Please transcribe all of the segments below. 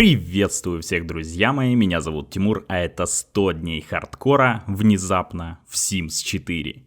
Приветствую всех, друзья мои, меня зовут Тимур, а это 100 дней хардкора внезапно в Sims 4.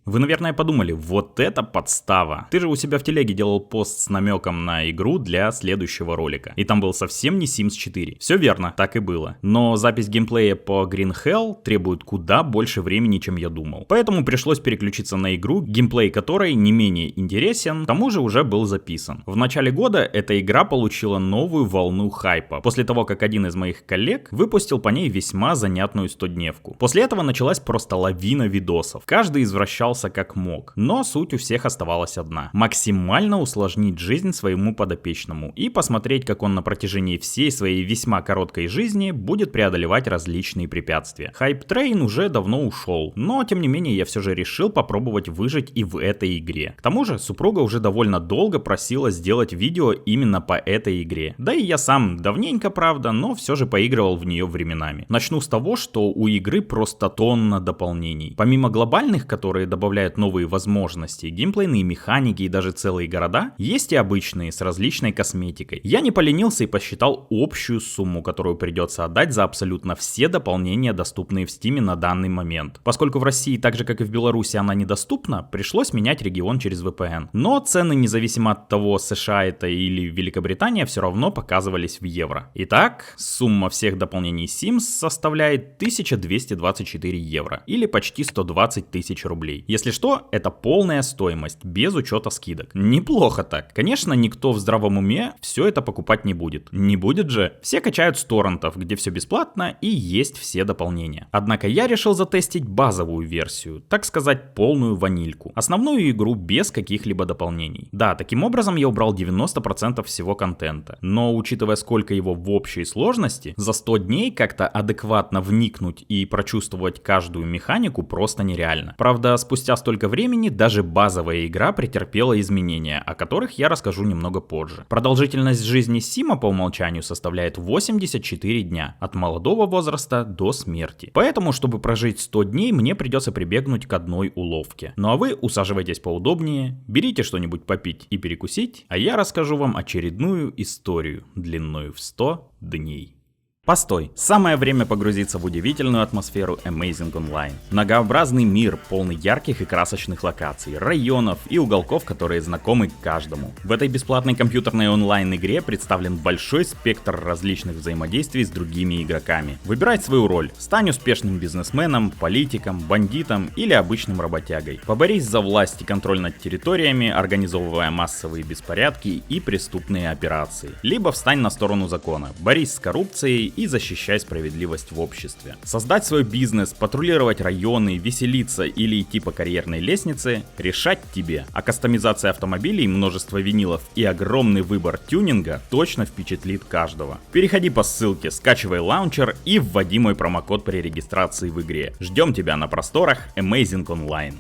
Вы, наверное, подумали, вот это подстава. Ты же у себя в телеге делал пост с намеком на игру для следующего ролика. И там был совсем не Sims 4. Все верно, так и было. Но запись геймплея по Green Hell требует куда больше времени, чем я думал. Поэтому пришлось переключиться на игру, геймплей которой не менее интересен, к тому же уже был записан. В начале года эта игра получила новую волну хайпа, после того, как один из моих коллег выпустил по ней весьма занятную 100-дневку. После этого началась просто лавина видосов. Каждый извращался как мог, но суть у всех оставалась одна: максимально усложнить жизнь своему подопечному и посмотреть, как он на протяжении всей своей весьма короткой жизни будет преодолевать различные препятствия. Хайп-трейн уже давно ушел, но тем не менее я все же решил попробовать выжить и в этой игре. К тому же супруга уже довольно долго просила сделать видео именно по этой игре, да и я сам давненько, правда, но все же поигрывал в нее временами. Начну с того, что у игры просто тонна дополнений. Помимо глобальных, которые добавляют новые возможности, геймплейные механики и даже целые города, есть и обычные с различной косметикой. Я не поленился и посчитал общую сумму, которую придется отдать за абсолютно все дополнения, доступные в Steam на данный момент. Поскольку в России, так же как и в Беларуси, она недоступна, пришлось менять регион через VPN. Но цены, независимо от того, США это или Великобритания, все равно показывались в евро. Итак, сумма всех дополнений Sims составляет 1224 евро, или почти 120 тысяч рублей. Если что, это полная стоимость, без учета скидок. Неплохо так. Конечно, никто в здравом уме все это покупать не будет. Не будет же. Все качают с торрентов, где все бесплатно и есть все дополнения. Однако я решил затестить базовую версию, так сказать, полную ванильку. Основную игру без каких-либо дополнений. Да, таким образом я убрал 90% всего контента. Но учитывая, сколько его в общей сложности, за 100 дней как-то адекватно вникнуть и прочувствовать каждую механику просто нереально. Правда, спустя столько времени даже базовая игра претерпела изменения, о которых я расскажу немного позже. Продолжительность жизни Сима по умолчанию составляет 84 дня, от молодого возраста до смерти. Поэтому, чтобы прожить 100 дней, мне придется прибегнуть к одной уловке. Ну а вы усаживайтесь поудобнее, берите что-нибудь попить и перекусить, а я расскажу вам очередную историю длиною в 100 дней. Постой, самое время погрузиться в удивительную атмосферу Amazing Online. Многообразный мир, полный ярких и красочных локаций, районов и уголков, которые знакомы каждому. В этой бесплатной компьютерной онлайн-игре представлен большой спектр различных взаимодействий с другими игроками. Выбирай свою роль, стань успешным бизнесменом, политиком, бандитом или обычным работягой. Поборись за власть и контроль над территориями, организовывая массовые беспорядки и преступные операции. Либо встань на сторону закона, борись с коррупцией и защищай справедливость в обществе. Создать свой бизнес, патрулировать районы, веселиться или идти по карьерной лестнице — решать тебе. А кастомизация автомобилей, множество винилов и огромный выбор тюнинга точно впечатлит каждого. Переходи по ссылке, скачивай лаунчер и вводи мой промокод при регистрации в игре. Ждем тебя на просторах Amazing Online.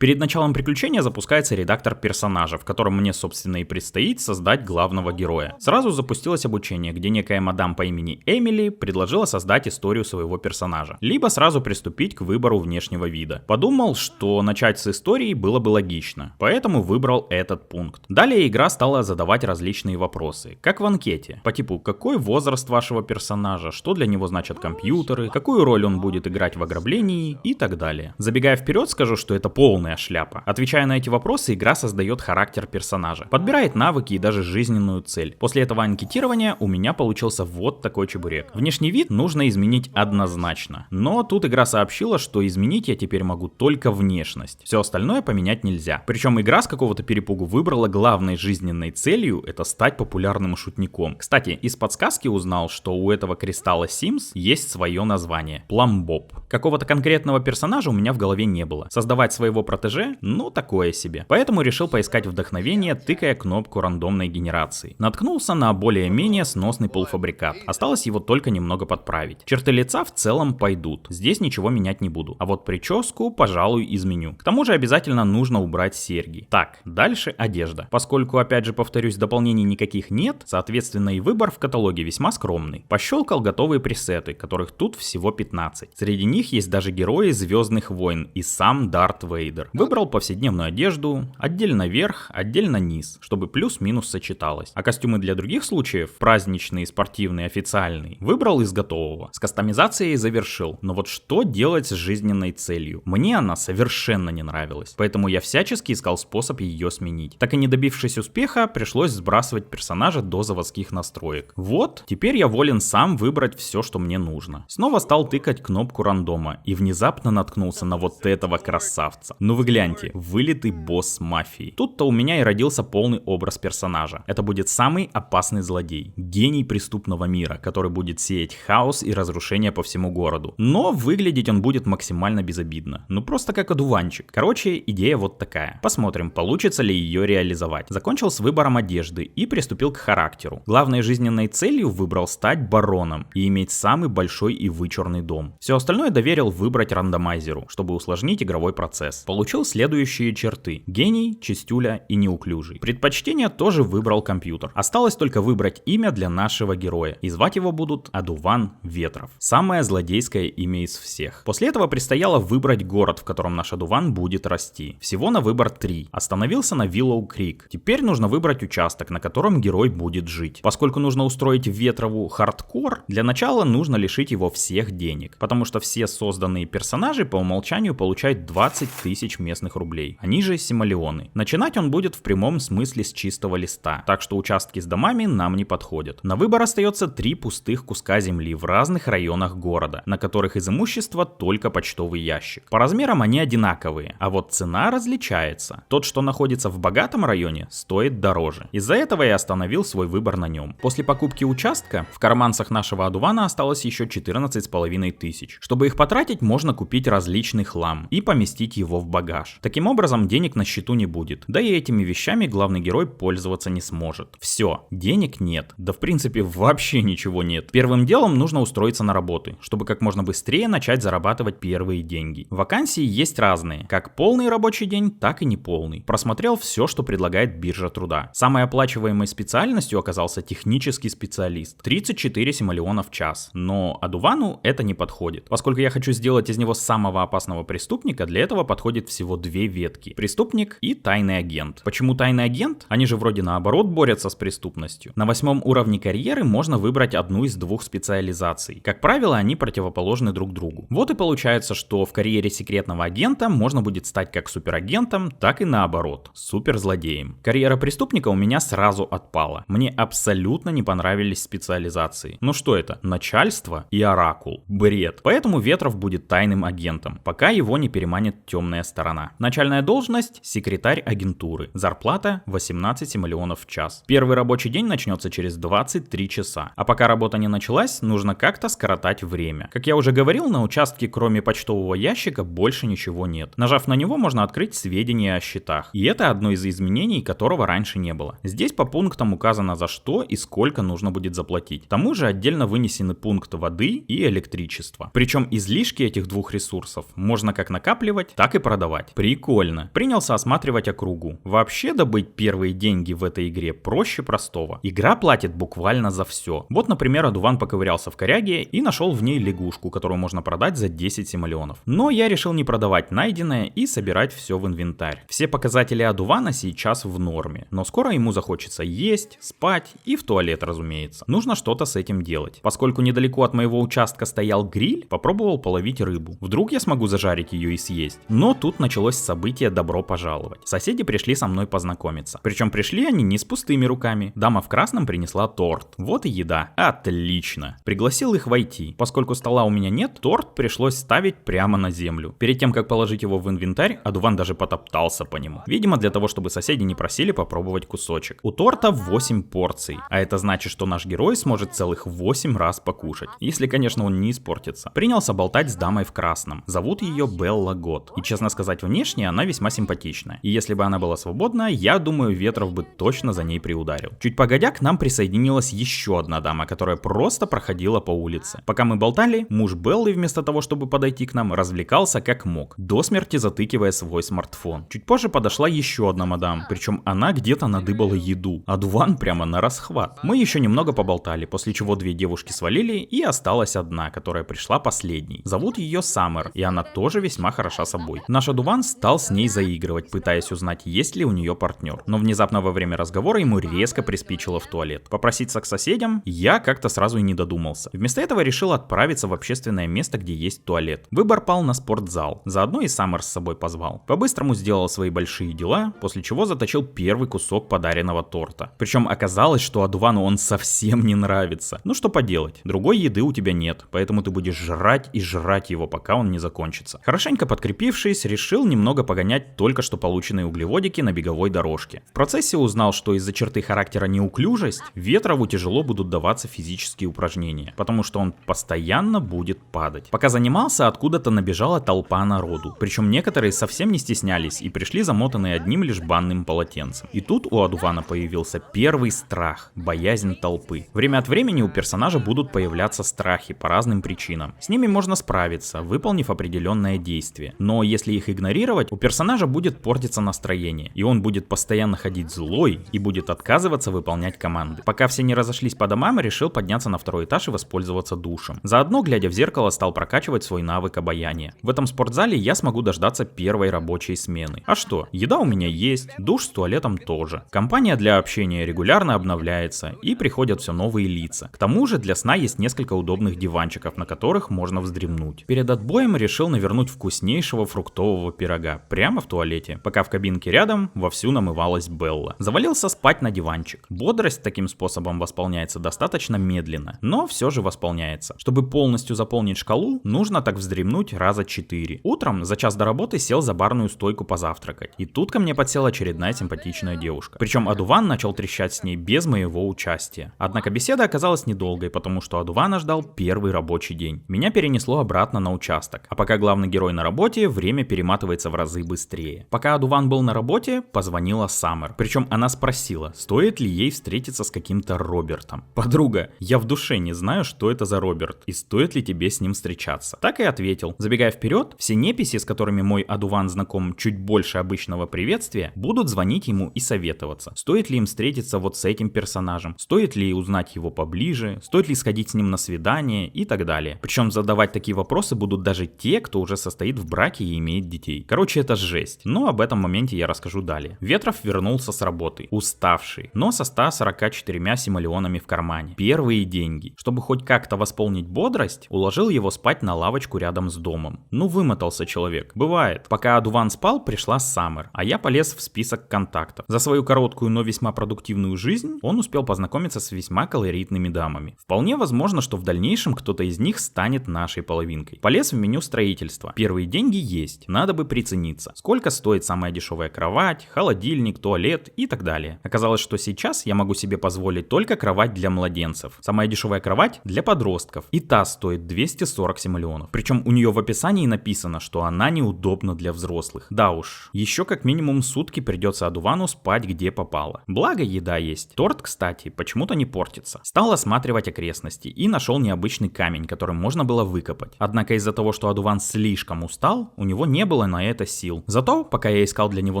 Перед началом приключения запускается редактор персонажа, в котором мне, собственно, и предстоит создать главного героя. Сразу запустилось обучение, где некая мадам по имени Эмили предложила создать историю своего персонажа. Либо сразу приступить к выбору внешнего вида. Подумал, что начать с истории было бы логично, поэтому выбрал этот пункт. Далее игра стала задавать различные вопросы, как в анкете, по типу: какой возраст вашего персонажа, что для него значат компьютеры, какую роль он будет играть в ограблении и так далее. Забегая вперед, скажу, что это полная шляпа. Отвечая на эти вопросы, игра создает характер персонажа, подбирает навыки и даже жизненную цель. После этого анкетирования у меня получился вот такой чебурек. Внешний вид нужно изменить однозначно, но тут игра сообщила, что изменить я теперь могу только внешность. Все остальное поменять нельзя. Причем игра с какого-то перепугу выбрала главной жизненной целью — это стать популярным шутником. Кстати, из подсказки узнал, что у этого кристалла Sims есть свое название — Пломбоб. Какого-то конкретного персонажа у меня в голове не было. Создавать своего протеже? Ну, такое себе. Поэтому решил поискать вдохновение, тыкая кнопку рандомной генерации. Наткнулся на более-менее сносный полуфабрикат. Осталось его только немного подправить. Черты лица в целом пойдут. Здесь ничего менять не буду. А вот прическу, пожалуй, изменю. К тому же обязательно нужно убрать серьги. Так, дальше одежда. Поскольку, опять же повторюсь, дополнений никаких нет, соответственно и выбор в каталоге весьма скромный. Пощелкал готовые пресеты, которых тут всего 15. Среди них есть даже герои Звездных войн и сам Дарт Вейдер. выбор. Выбрал повседневную одежду, отдельно верх, отдельно низ, чтобы плюс-минус сочеталось. А костюмы для других случаев, праздничные, спортивные, официальные, выбрал из готового. С кастомизацией завершил, но вот что делать с жизненной целью? Мне она совершенно не нравилась, поэтому я всячески искал способ ее сменить. Так и не добившись успеха, пришлось сбрасывать персонажа до заводских настроек. Вот, теперь я волен сам выбрать все, что мне нужно. Снова стал тыкать кнопку рандома и внезапно наткнулся на вот этого красавца. Ну вы гляньте, вылитый босс мафии. Тут-то у меня и родился полный образ персонажа. Это будет самый опасный злодей, гений преступного мира, который будет сеять хаос и разрушение по всему городу. Но выглядеть он будет максимально безобидно. Ну просто как одуванчик. Короче, идея вот такая. Посмотрим, получится ли ее реализовать. Закончил с выбором одежды и приступил к характеру. Главной жизненной целью выбрал стать бароном и иметь самый большой и вычурный дом. Все остальное доверил выбрать рандомайзеру, чтобы усложнить игровой процесс. Получил следующие черты: гений, чистюля и неуклюжий. Предпочтение тоже выбрал компьютер. Осталось только выбрать имя для нашего героя, и звать его будут Адуван Ветров. Самое злодейское имя из всех. После этого предстояло выбрать город, в котором наш Адуван будет расти. Всего на выбор 3. Остановился на Виллоу Крик. Теперь нужно выбрать участок, на котором герой будет жить. Поскольку нужно устроить Ветрову хардкор, для начала нужно лишить его всех денег, потому что все созданные персонажи по умолчанию получают 20 тысяч местных рублей, они же симолеоны. Начинать он будет в прямом смысле с чистого листа, так что участки с домами нам не подходят. На выбор остается 3 пустых куска земли в разных районах города, на которых из имущества только почтовый ящик. По размерам они одинаковые, а вот цена различается. Тот, что находится в богатом районе, стоит дороже. Из-за этого я остановил свой выбор на нем. После покупки участка в карманцах нашего Адувана осталось еще 14,5 тысяч. Чтобы их потратить, можно купить различный хлам и поместить его в багаж. Таким образом, денег на счету не будет. Да и этими вещами главный герой пользоваться не сможет. Все, денег нет. Да в принципе вообще ничего нет. Первым делом нужно устроиться на работы, чтобы как можно быстрее начать зарабатывать первые деньги. Вакансии есть разные, как полный рабочий день, так и неполный. Просмотрел все, что предлагает биржа труда. Самой оплачиваемой специальностью оказался технический специалист. 34 симолеона в час. Но Адувану это не подходит. Поскольку я хочу сделать из него самого опасного преступника, для этого подходит всего 2 ветки. Преступник и тайный агент. Почему тайный агент? Они же вроде наоборот борются с преступностью. На 8 уровне карьеры можно выбрать одну из 2 специализаций. Как правило, они противоположны друг другу. Вот и получается, что в карьере секретного агента можно будет стать как суперагентом, так и наоборот, суперзлодеем. Карьера преступника у меня сразу отпала. Мне абсолютно не понравились специализации. Ну что это? Начальство и оракул. Бред. Поэтому Ветров будет тайным агентом, пока его не переманит темная сторона. Начальная должность — секретарь агентуры. Зарплата — 18 симолеонов в час. Первый рабочий день начнется через 23 часа. А пока работа не началась, нужно как-то скоротать время. Как я уже говорил, на участке кроме почтового ящика больше ничего нет. Нажав на него, можно открыть сведения о счетах. И это одно из изменений, которого раньше не было. Здесь по пунктам указано, за что и сколько нужно будет заплатить. К тому же отдельно вынесены пункты воды и электричества. Причем излишки этих 2 ресурсов можно как накапливать, так и продавать. Прикольно. Принялся осматривать округу. Вообще добыть первые деньги в этой игре проще простого. Игра платит буквально за все. Вот, например, Адуван поковырялся в коряге и нашел в ней лягушку, которую можно продать за 10 симолеонов. Но я решил не продавать найденное и собирать все в инвентарь. Все показатели Адувана сейчас в норме, но скоро ему захочется есть, спать и в туалет, разумеется. Нужно что-то с этим делать. Поскольку недалеко от моего участка стоял гриль, попробовал половить рыбу. Вдруг я смогу зажарить ее и съесть. Но тут началось событие «добро пожаловать». Соседи пришли со мной познакомиться. Причем пришли они не с пустыми руками. Дама в красном принесла торт. Вот и еда. Отлично. Пригласил их войти. Поскольку стола у меня нет, торт пришлось ставить прямо на землю. Перед тем, как положить его в инвентарь, Адуван даже потоптался по нему. Видимо, для того, чтобы соседи не просили попробовать кусочек. У торта 8 порций. А это значит, что наш герой сможет целых 8 раз покушать. Если, конечно, он не испортится. Принялся болтать с дамой в красном. Зовут ее Белла Гот. И, честно сказать, внешне она весьма симпатичная. И если бы она была свободна, я думаю, Ветров бы точно за ней приударил. Чуть погодя, к нам присоединилась еще одна дама, которая просто проходила по улице. Пока мы болтали, муж Беллы, вместо того, чтобы подойти к нам, развлекался как мог, до смерти затыкивая свой смартфон. Чуть позже подошла еще одна мадам, причем она где-то надыбала еду. Адуван прямо на расхват. Мы еще немного поболтали, после чего 2 девушки свалили, и осталась одна, которая пришла последней. Зовут ее Саммер, и она тоже весьма хороша собой. Наш Адуван стал с ней заигрывать, пытаясь узнать, есть ли у нее партнер. Но внезапно во время разговора ему резко приспичило в туалет. Попроситься к соседям я как-то сразу и не додумался. Вместо этого решил отправиться в общественное место, где есть туалет. Выбор пал на спортзал. Заодно и Саммер с собой позвал. По-быстрому сделал свои большие дела, после чего заточил первый кусок подаренного торта. Причем оказалось, что Адувану он совсем не нравится. Ну что поделать, другой еды у тебя нет, поэтому ты будешь жрать и жрать его, пока он не закончится. Хорошенько подкрепившись, решил немного погонять только что полученные углеводики на беговой дорожке. В процессе узнал, что из-за черты характера неуклюжесть Ветрову тяжело будут даваться физические упражнения, потому что он постоянно будет падать. Пока занимался, откуда-то набежала толпа народу, причем некоторые совсем не стеснялись и пришли замотанные одним лишь банным полотенцем. И тут у Адувана появился первый страх, боязнь толпы. Время от времени у персонажа будут появляться страхи по разным причинам. С ними можно справиться, выполнив определенное действие. Но если их игнорировать, у персонажа будет портиться настроение, и он будет постоянно ходить злой и будет отказываться выполнять команды. Пока все не разошлись по домам, решил подняться на второй этаж и воспользоваться душем. Заодно, глядя в зеркало, стал прокачивать свой навык обаяния. В этом спортзале я смогу дождаться первой рабочей смены. А что, еда у меня есть, душ с туалетом тоже. Компания для общения регулярно обновляется, и приходят все новые лица. К тому же для сна есть несколько удобных диванчиков, на которых можно вздремнуть. Перед отбоем решил навернуть вкуснейшего фруктового пирога прямо в туалете, пока в кабинке рядом вовсю намывалась Белла. Завалился спать на диванчик. Бодрость таким способом восполняется достаточно медленно, но все же восполняется. Чтобы полностью заполнить шкалу, нужно так вздремнуть раза 4. Утром за час до работы сел за барную стойку позавтракать, и тут ко мне подсела очередная симпатичная девушка. Причем Адуван начал трещать с ней без моего участия. Однако беседа оказалась недолгой, потому что Адувана ждал первый рабочий день. Меня перенесло обратно на участок, а пока главный герой на работе, время перематывается в разы быстрее. Пока Адуван был на работе, позвонила Саммер. Причем она спросила, стоит ли ей встретиться с каким-то Робертом. Подруга, я в душе не знаю, что это за Роберт и стоит ли тебе с ним встречаться. Так и ответил. Забегая вперед, все неписи, с которыми мой Адуван знаком чуть больше обычного приветствия, будут звонить ему и советоваться. Стоит ли им встретиться вот с этим персонажем, стоит ли узнать его поближе, стоит ли сходить с ним на свидание и так далее. Причем задавать такие вопросы будут даже те, кто уже состоит в браке и имеет детей. Короче, это жесть. Но об этом моменте я расскажу далее. Ветров вернулся с работы, уставший, но со 144 симолеонами в кармане. Первые деньги. Чтобы хоть как-то восполнить бодрость, уложил его спать на лавочку рядом с домом. Ну, вымотался человек. Бывает. Пока Адуван спал, пришла Саммер, а я полез в список контактов. За свою короткую, но весьма продуктивную жизнь он успел познакомиться с весьма колоритными дамами. Вполне возможно, что в дальнейшем кто-то из них станет нашей половинкой. Полез в меню строительства. Первые деньги есть, надо бы прицениться. Сколько стоит самая дешевая кровать, холодильник, туалет и так далее. Оказалось, что сейчас я могу себе позволить только кровать для младенцев. Самая дешевая кровать для подростков. И та стоит 240 симолеонов. Причем у нее в описании написано, что она неудобна для взрослых. Да уж, еще как минимум сутки придется Адувану спать где попало. Благо еда есть. Торт, кстати, почему-то не портится. Стал осматривать окрестности и нашел необычный камень, который можно было выкопать. Однако из-за того, что Адуван слишком устал, у него не было на это сил. Зато, пока я искал для него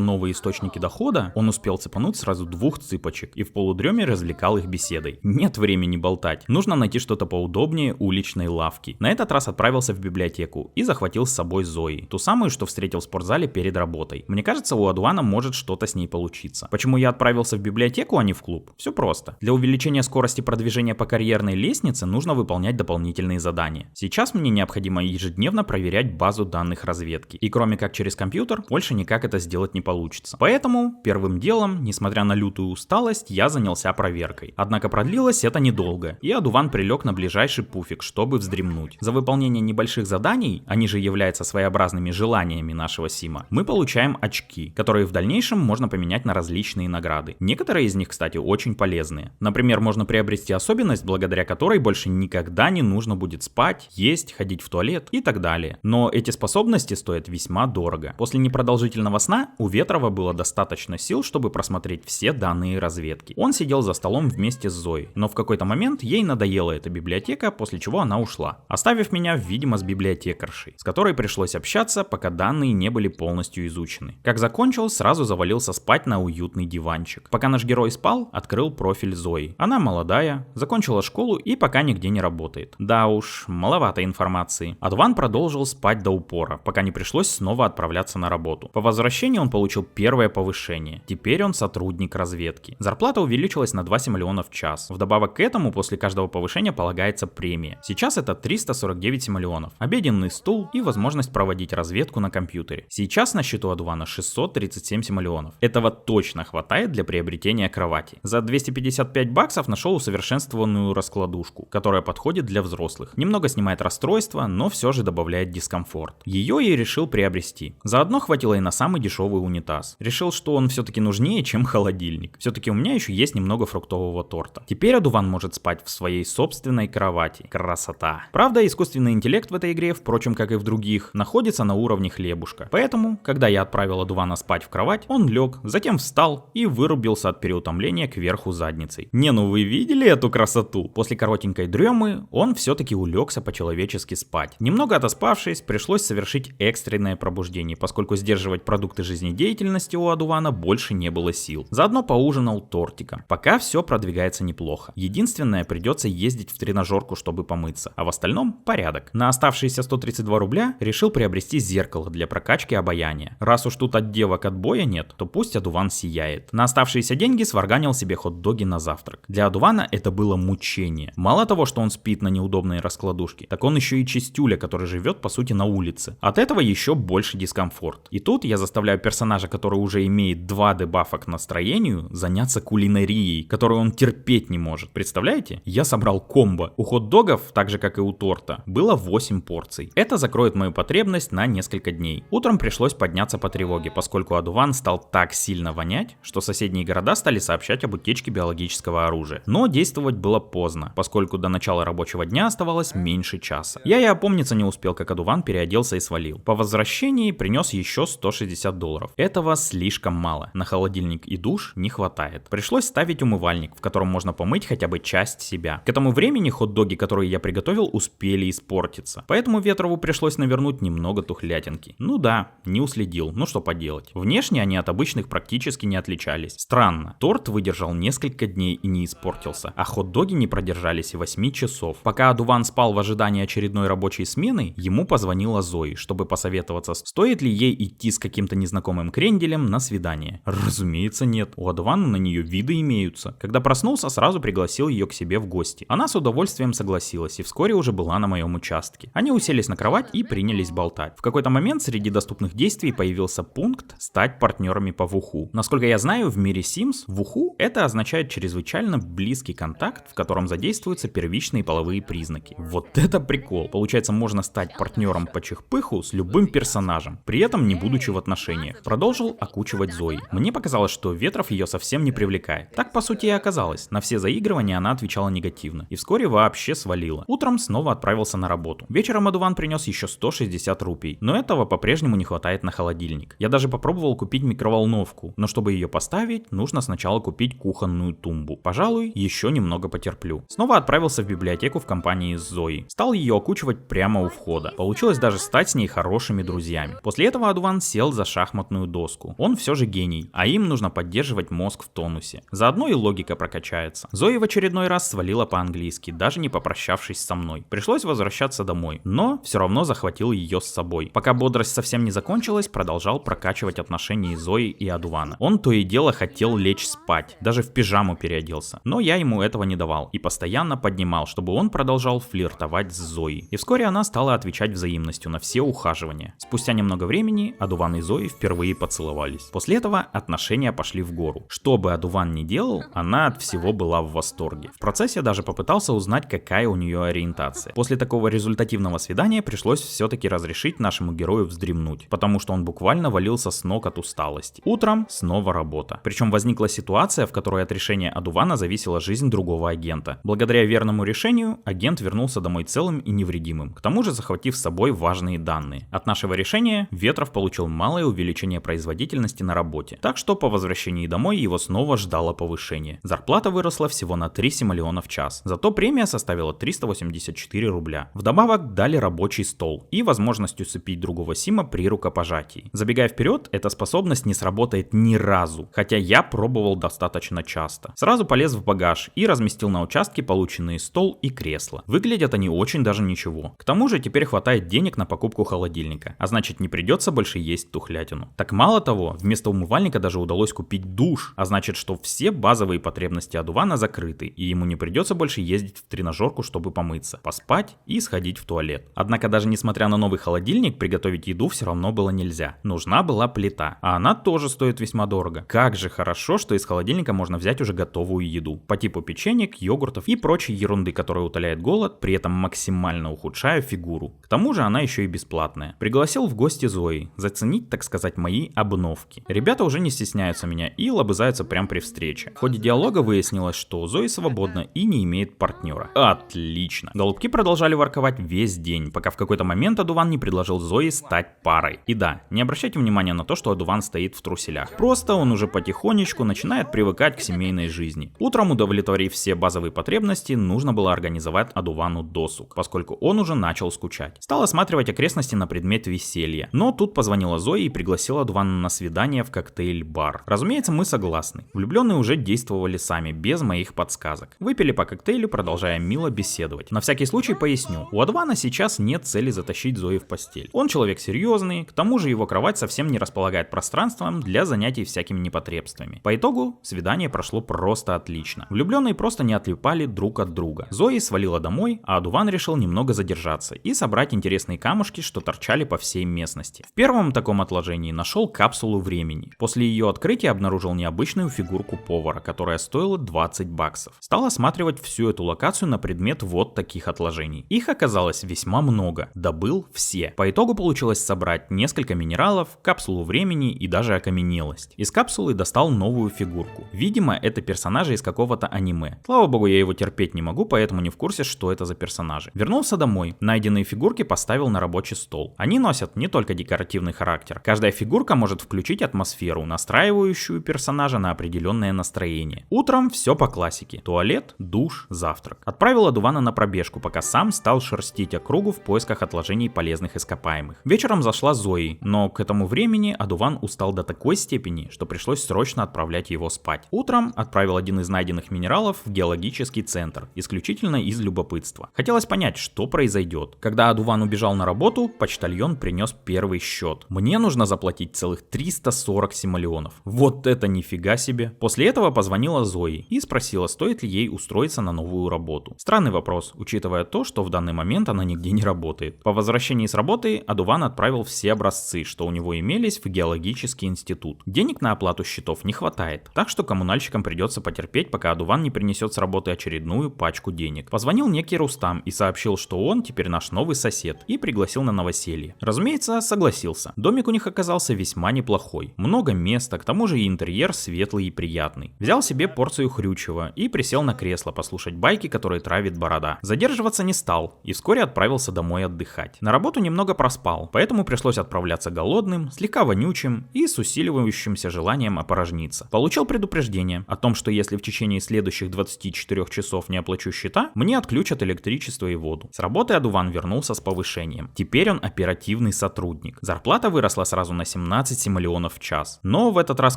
новые источники дохода, он успел цепануть сразу 2 цыпочек и в полудреме развлекал их беседой. Нет времени болтать. Нужно найти что-то поудобнее уличной лавки. На этот раз отправился в библиотеку и захватил с собой Зои. Ту самую, что встретил в спортзале перед работой. Мне кажется, у Адувана может что-то с ней получиться. Почему я отправился в библиотеку, а не в клуб? Все просто. Для увеличения скорости продвижения по карьерной лестнице нужно выполнять дополнительные задания. Сейчас мне необходимо ежедневно проверять базу данных разведки. И кроме как через компьютер, больше никак это сделать не получится. Поэтому первым делом, несмотря на лютую усталость, я занялся проверкой. Однако продлилось это недолго, и Адуван прилег на ближайший пуфик, чтобы вздремнуть. За выполнение небольших заданий, они же являются своеобразными желаниями нашего Сима, мы получаем очки, которые в дальнейшем можно поменять на различные награды. Некоторые из них, кстати, очень полезные. Например, можно приобрести особенность, благодаря которой больше никогда не нужно будет спать, есть, ходить в туалет и так далее. Но эти способности стоят весьма дорого. После непродолжительного сна у Ветрова было достаточно сил, чтобы просмотреть все данные разведки. Он сидел за столом вместе с Зоей, но в какой-то момент ей надоела эта библиотека, после чего она ушла, оставив меня, видимо, с библиотекаршей, с которой пришлось общаться, пока данные не были полностью изучены. Как закончил, сразу завалился спать на уютный диванчик. Пока наш герой спал, открыл профиль Зои. Она молодая, закончила школу и пока нигде не работает. Да уж, маловато информации. Адуван продолжил спать до упора, пока не пришлось снова отправляться на работу. По возвращении он получил первое повышение. Теперь он сотрудник разведки. Зарплата увеличилась на 2 симолеона в час. Вдобавок к этому, после каждого повышения полагается премия. Сейчас это 349 симолеонов, обеденный стул и возможность проводить разведку на компьютере. Сейчас на счету Адувана 637 симолеонов. Этого точно хватает для приобретения кровати. За 255 баксов нашел усовершенствованную раскладушку, которая подходит для взрослых. Немного снимает расстройство, но все же добавляет дискомфорт. Ее я и решил приобрести. Заодно хватило и на самый дешевый унитаз. Решил, что он все-таки нужнее, чем холодильник. Все-таки у меня еще есть немного фруктового торта. Теперь Адуван может спать в своей собственной кровати. Красота. Правда, искусственный интеллект в этой игре, впрочем, как и в других, находится на уровне хлебушка. Поэтому, когда я отправил Адувана спать в кровать, он лег, затем встал и вырубился от переутомления кверху задницей. Не, ну вы видели эту красоту? После коротенькой дремы он все-таки улегся по-человечески спать. Немного отоспавшись, пришлось совершить экстренное пробуждение, поскольку сдерживать продукты жизнедеятельности у Адувана больше не было сил. Заодно поужинал тортиком. Пока все продвигается неплохо. Единственное, придется ездить в тренажерку, чтобы помыться, а в остальном порядок. На оставшиеся 132 рубля решил приобрести зеркало для прокачки обаяния. Раз уж тут от девок отбоя нет, то пусть Адуван сияет. На оставшиеся деньги сварганил себе хот-доги на завтрак. Для Адувана это было мучение. Мало того, что он спит на неудобной раскладушке, так он еще и чистюля, который живет по сути на улице. От этого еще больше дискомфорт. И тут я заставляю персонажа, который уже имеет 2 дебафа к настроению, заняться кулинарией, которую он терпеть не может. Представляете? Я собрал комбо. У хот-догов, так же как и у торта, было 8 порций. Это закроет мою потребность на несколько дней. Утром пришлось подняться по тревоге, поскольку Адуван стал так сильно вонять, что соседние города стали сообщать об утечке биологического оружия. Но действовать было поздно, поскольку до начала рабочего дня оставалось меньше часа. Я и опомниться не успел, как Адуван переоделся и свалил. По возвращении принес еще $160. Этого слишком мало. На холодильник и душ не хватает. Пришлось ставить умывальник, в котором можно помыть хотя бы часть себя. К этому времени хот-доги, которые я приготовил, успели испортиться. Поэтому Ветрову пришлось навернуть немного тухлятинки. Ну да, не уследил, ну что поделать. Внешне они от обычных практически не отличались. Странно, торт выдержал несколько дней и не испортился, а хот-доги не продержались и 8 часов. Пока Адуван спал в ожидании очередной рабочей смены, ему позвонила Зои, чтобы посоветоваться, стоит ли ей идти с каким-то незнакомым кренделем на свидание. Разумеется, нет. У Адувана на нее виды имеются. Когда проснулся, сразу пригласил ее к себе в гости. Она с удовольствием согласилась и вскоре уже была на моем участке. Они уселись на кровать и принялись болтать. В какой-то момент среди доступных действий появился пункт «Стать партнерами по вуху». Насколько я знаю, в мире Sims вуху это означает чрезвычайно близкий контакт, в котором задействуются первичные половые признаки. Вот это прикол. Получается, можно стать партнером по чихпыху с любым персонажем, при этом не будучи в отношениях. Продолжил окучивать Зои. Мне показалось, что Ветров ее совсем не привлекает. Так по сути и оказалось. На все заигрывания она отвечала негативно и вскоре вообще свалила. Утром снова отправился на работу. Вечером Адуван принес еще 160 рупий, но этого по-прежнему не хватает на холодильник. Я даже попробовал купить микроволновку, но чтобы ее поставить, нужно сначала купить кухонную тумбу. Пожалуй, еще немного потерплю. Снова отправился в библиотеку в компании с Зоей. Стал ее окучивать прямо у входа. Получилось даже стать с ней хорошими друзьями. После этого Адуван сел за шахматную доску. Он все же гений, а им нужно поддерживать мозг в тонусе. Заодно и логика прокачается. Зоя в очередной раз свалила по-английски, даже не попрощавшись со мной. Пришлось возвращаться домой, но все равно захватил ее с собой. Пока бодрость совсем не закончилась, продолжал прокачивать отношения Зои и Адувана. Он то и дело хотел лечь спать, даже в пижаму переоделся. Но я ему этого не давал и постоянно поднимал, чтобы он продолжал флиртовать с Зоей. И вскоре она стала отвечать взаимностью на все ухаживания. Спустя немного времени Адуван и Зои впервые поцеловались. После этого отношения пошли в гору. Что бы Адуван ни делал, она от всего была в восторге. В процессе даже попытался узнать, какая у нее ориентация. После такого результативного свидания пришлось все-таки разрешить нашему герою вздремнуть, потому что он буквально валился с ног от усталости. Утром снова работа. Причем возникла ситуация, в которой от решения Адувана зависела жизнь другого агента. Благодаря верному решению, агент вернулся домой целым и невредимым, к тому же захватив с собой важные данные. От нашего решения Ветров получил малое увеличение производительности на работе, так что по возвращении домой его снова ждало повышение. Зарплата выросла всего на 3 симолеона в час, зато премия составила 384 рубля. Вдобавок дали рабочий стол и возможность усыпить другого сима при рукопожатии. Забегая вперед, эта способность не сработает ни разу, хотя я пробовал достаточно часто. Сразу полез в багаж и разместил на участке полученные стол и кресло. Выглядят они очень даже ничего. К тому же теперь хватает денег на покупку холодильника, а значит не придется больше есть тухлятину. Так мало того, вместо умывальника даже удалось купить душ, а значит, что все базовые потребности одувана закрыты, и ему не придется больше ездить в тренажерку, чтобы помыться, поспать и сходить в туалет. Однако даже несмотря на новый холодильник, приготовить еду все равно было нельзя. Нужна была плита, а она тоже стоит весьма дорого. Как же хорошо, что из холодильника можно взять уже готовую еду, по типу печенек, йогуртов и прочей ерунды, которая утоляет голод, при этом максимально ухудшая фигуру. К тому же она еще и бесплатная. Пригласил в гости Зои, заценить, так сказать, мои обновки. Ребята уже не стесняются меня и лобызаются прямо при встрече. В ходе диалога выяснилось, что Зои свободна и не имеет партнера. Отлично. Голубки продолжали ворковать весь день, пока в какой-то момент Адуван не предложил Зои стать парой. И да, не обращайте внимания на то, что Адуван стоит в труселях. Просто он уже потихонечку начинает привыкать к семейной жизни. Утром, удовлетворив все базовые потребности, нужно было организовать Адувану досуг, поскольку он уже начал скучать. Стал осматривать окрестности на предмет веселья. Но тут позвонила Зои и пригласила Адувана на свидание в коктейль-бар. Разумеется, мы согласны. Влюбленные уже действовали сами, без моих подсказок. Выпили по коктейлю, продолжая мило беседовать. На всякий случай поясню, у Адувана сейчас нет цели затащить Зои в постель. Он человек серьезный, к тому же его кровать совсем не располагает пространством для занятий всякими непотребствами. По итогу, свидание прошло просто отлично. Влюбленные просто не отлипали друг от друга. Зои свалила домой, а Адуван решил немного задержаться и собрать интересные камушки, что торчали по всей местности. В первом таком отложении нашел капсулу времени. После ее открытия обнаружил необычную фигурку повара, которая стоила 20 баксов. Стал осматривать всю эту локацию на предмет вот таких отложений. Их оказалось весьма много. Добыл все. По итогу получилось собрать несколько минералов, капсулу времени и даже окаменелость. Из капсулы достал новую фигурку. Видимо, это персонажи из какого-то аниме. Слава богу, я его терпеть не могу, поэтому не в курсе, что это за персонажи. Вернулся домой. Найденные фигурки поставил на рабочий стол. Они носят не только декоративный характер. Каждая фигурка может включить атмосферу, настраивающую персонажа на определенное настроение. Утром все по классике. Туалет, душ, завтрак. Отправил Адувана на пробежку, пока сам стал шерстить округу в поисках отложений полезных ископаемых. Вечером зашла Зои, но к этому времени Адуван устал до такой степени, что пришлось срочно отправлять его спать. Утром отправил один из найденных минералов в геологический центр, исключительно из любопытства. Хотелось понять, что произойдет. Когда Адуван убежал на работу, почтальон принес первый счет. Мне нужно заплатить целых 340 симолеонов. Вот это нифига себе. После этого позвонила Зои и спросила, стоит ли ей устроиться на новую работу. Странный вопрос, учитывая то, что в данный момент она нигде не работает. По возвращении с работы Адуван отправил все образцы, что у него имелись, в геологический институт. Денег на оплату счетов не хватает, так что коммунальщикам придется потерпеть, пока Адуван не принесет с работы очередную пачку денег. Позвонил некий Рустам и сообщил, что он теперь наш новый сосед, и пригласил на новоселье. Разумеется, согласился. Домик у них оказался весьма неплохой. Много места, к тому же и интерьер светлый и приятный. Взял себе порцию хрючева и присел на кресло послушать байки, которые травит борода. Задерживаться не стал и вскоре отправился домой отдыхать. На работу немного проспал, поэтому пришлось отправляться голодным, слегка вонючим и с усиливающимся желанием опорожниться. Получил предупреждение о том, что если в течение следующих 24 часов не оплачу счета, мне отключат электричество и воду. С работы Адуван вернулся с повышением. Теперь он оперативный сотрудник. Зарплата выросла сразу на 17 симолеонов в час. Но в этот раз,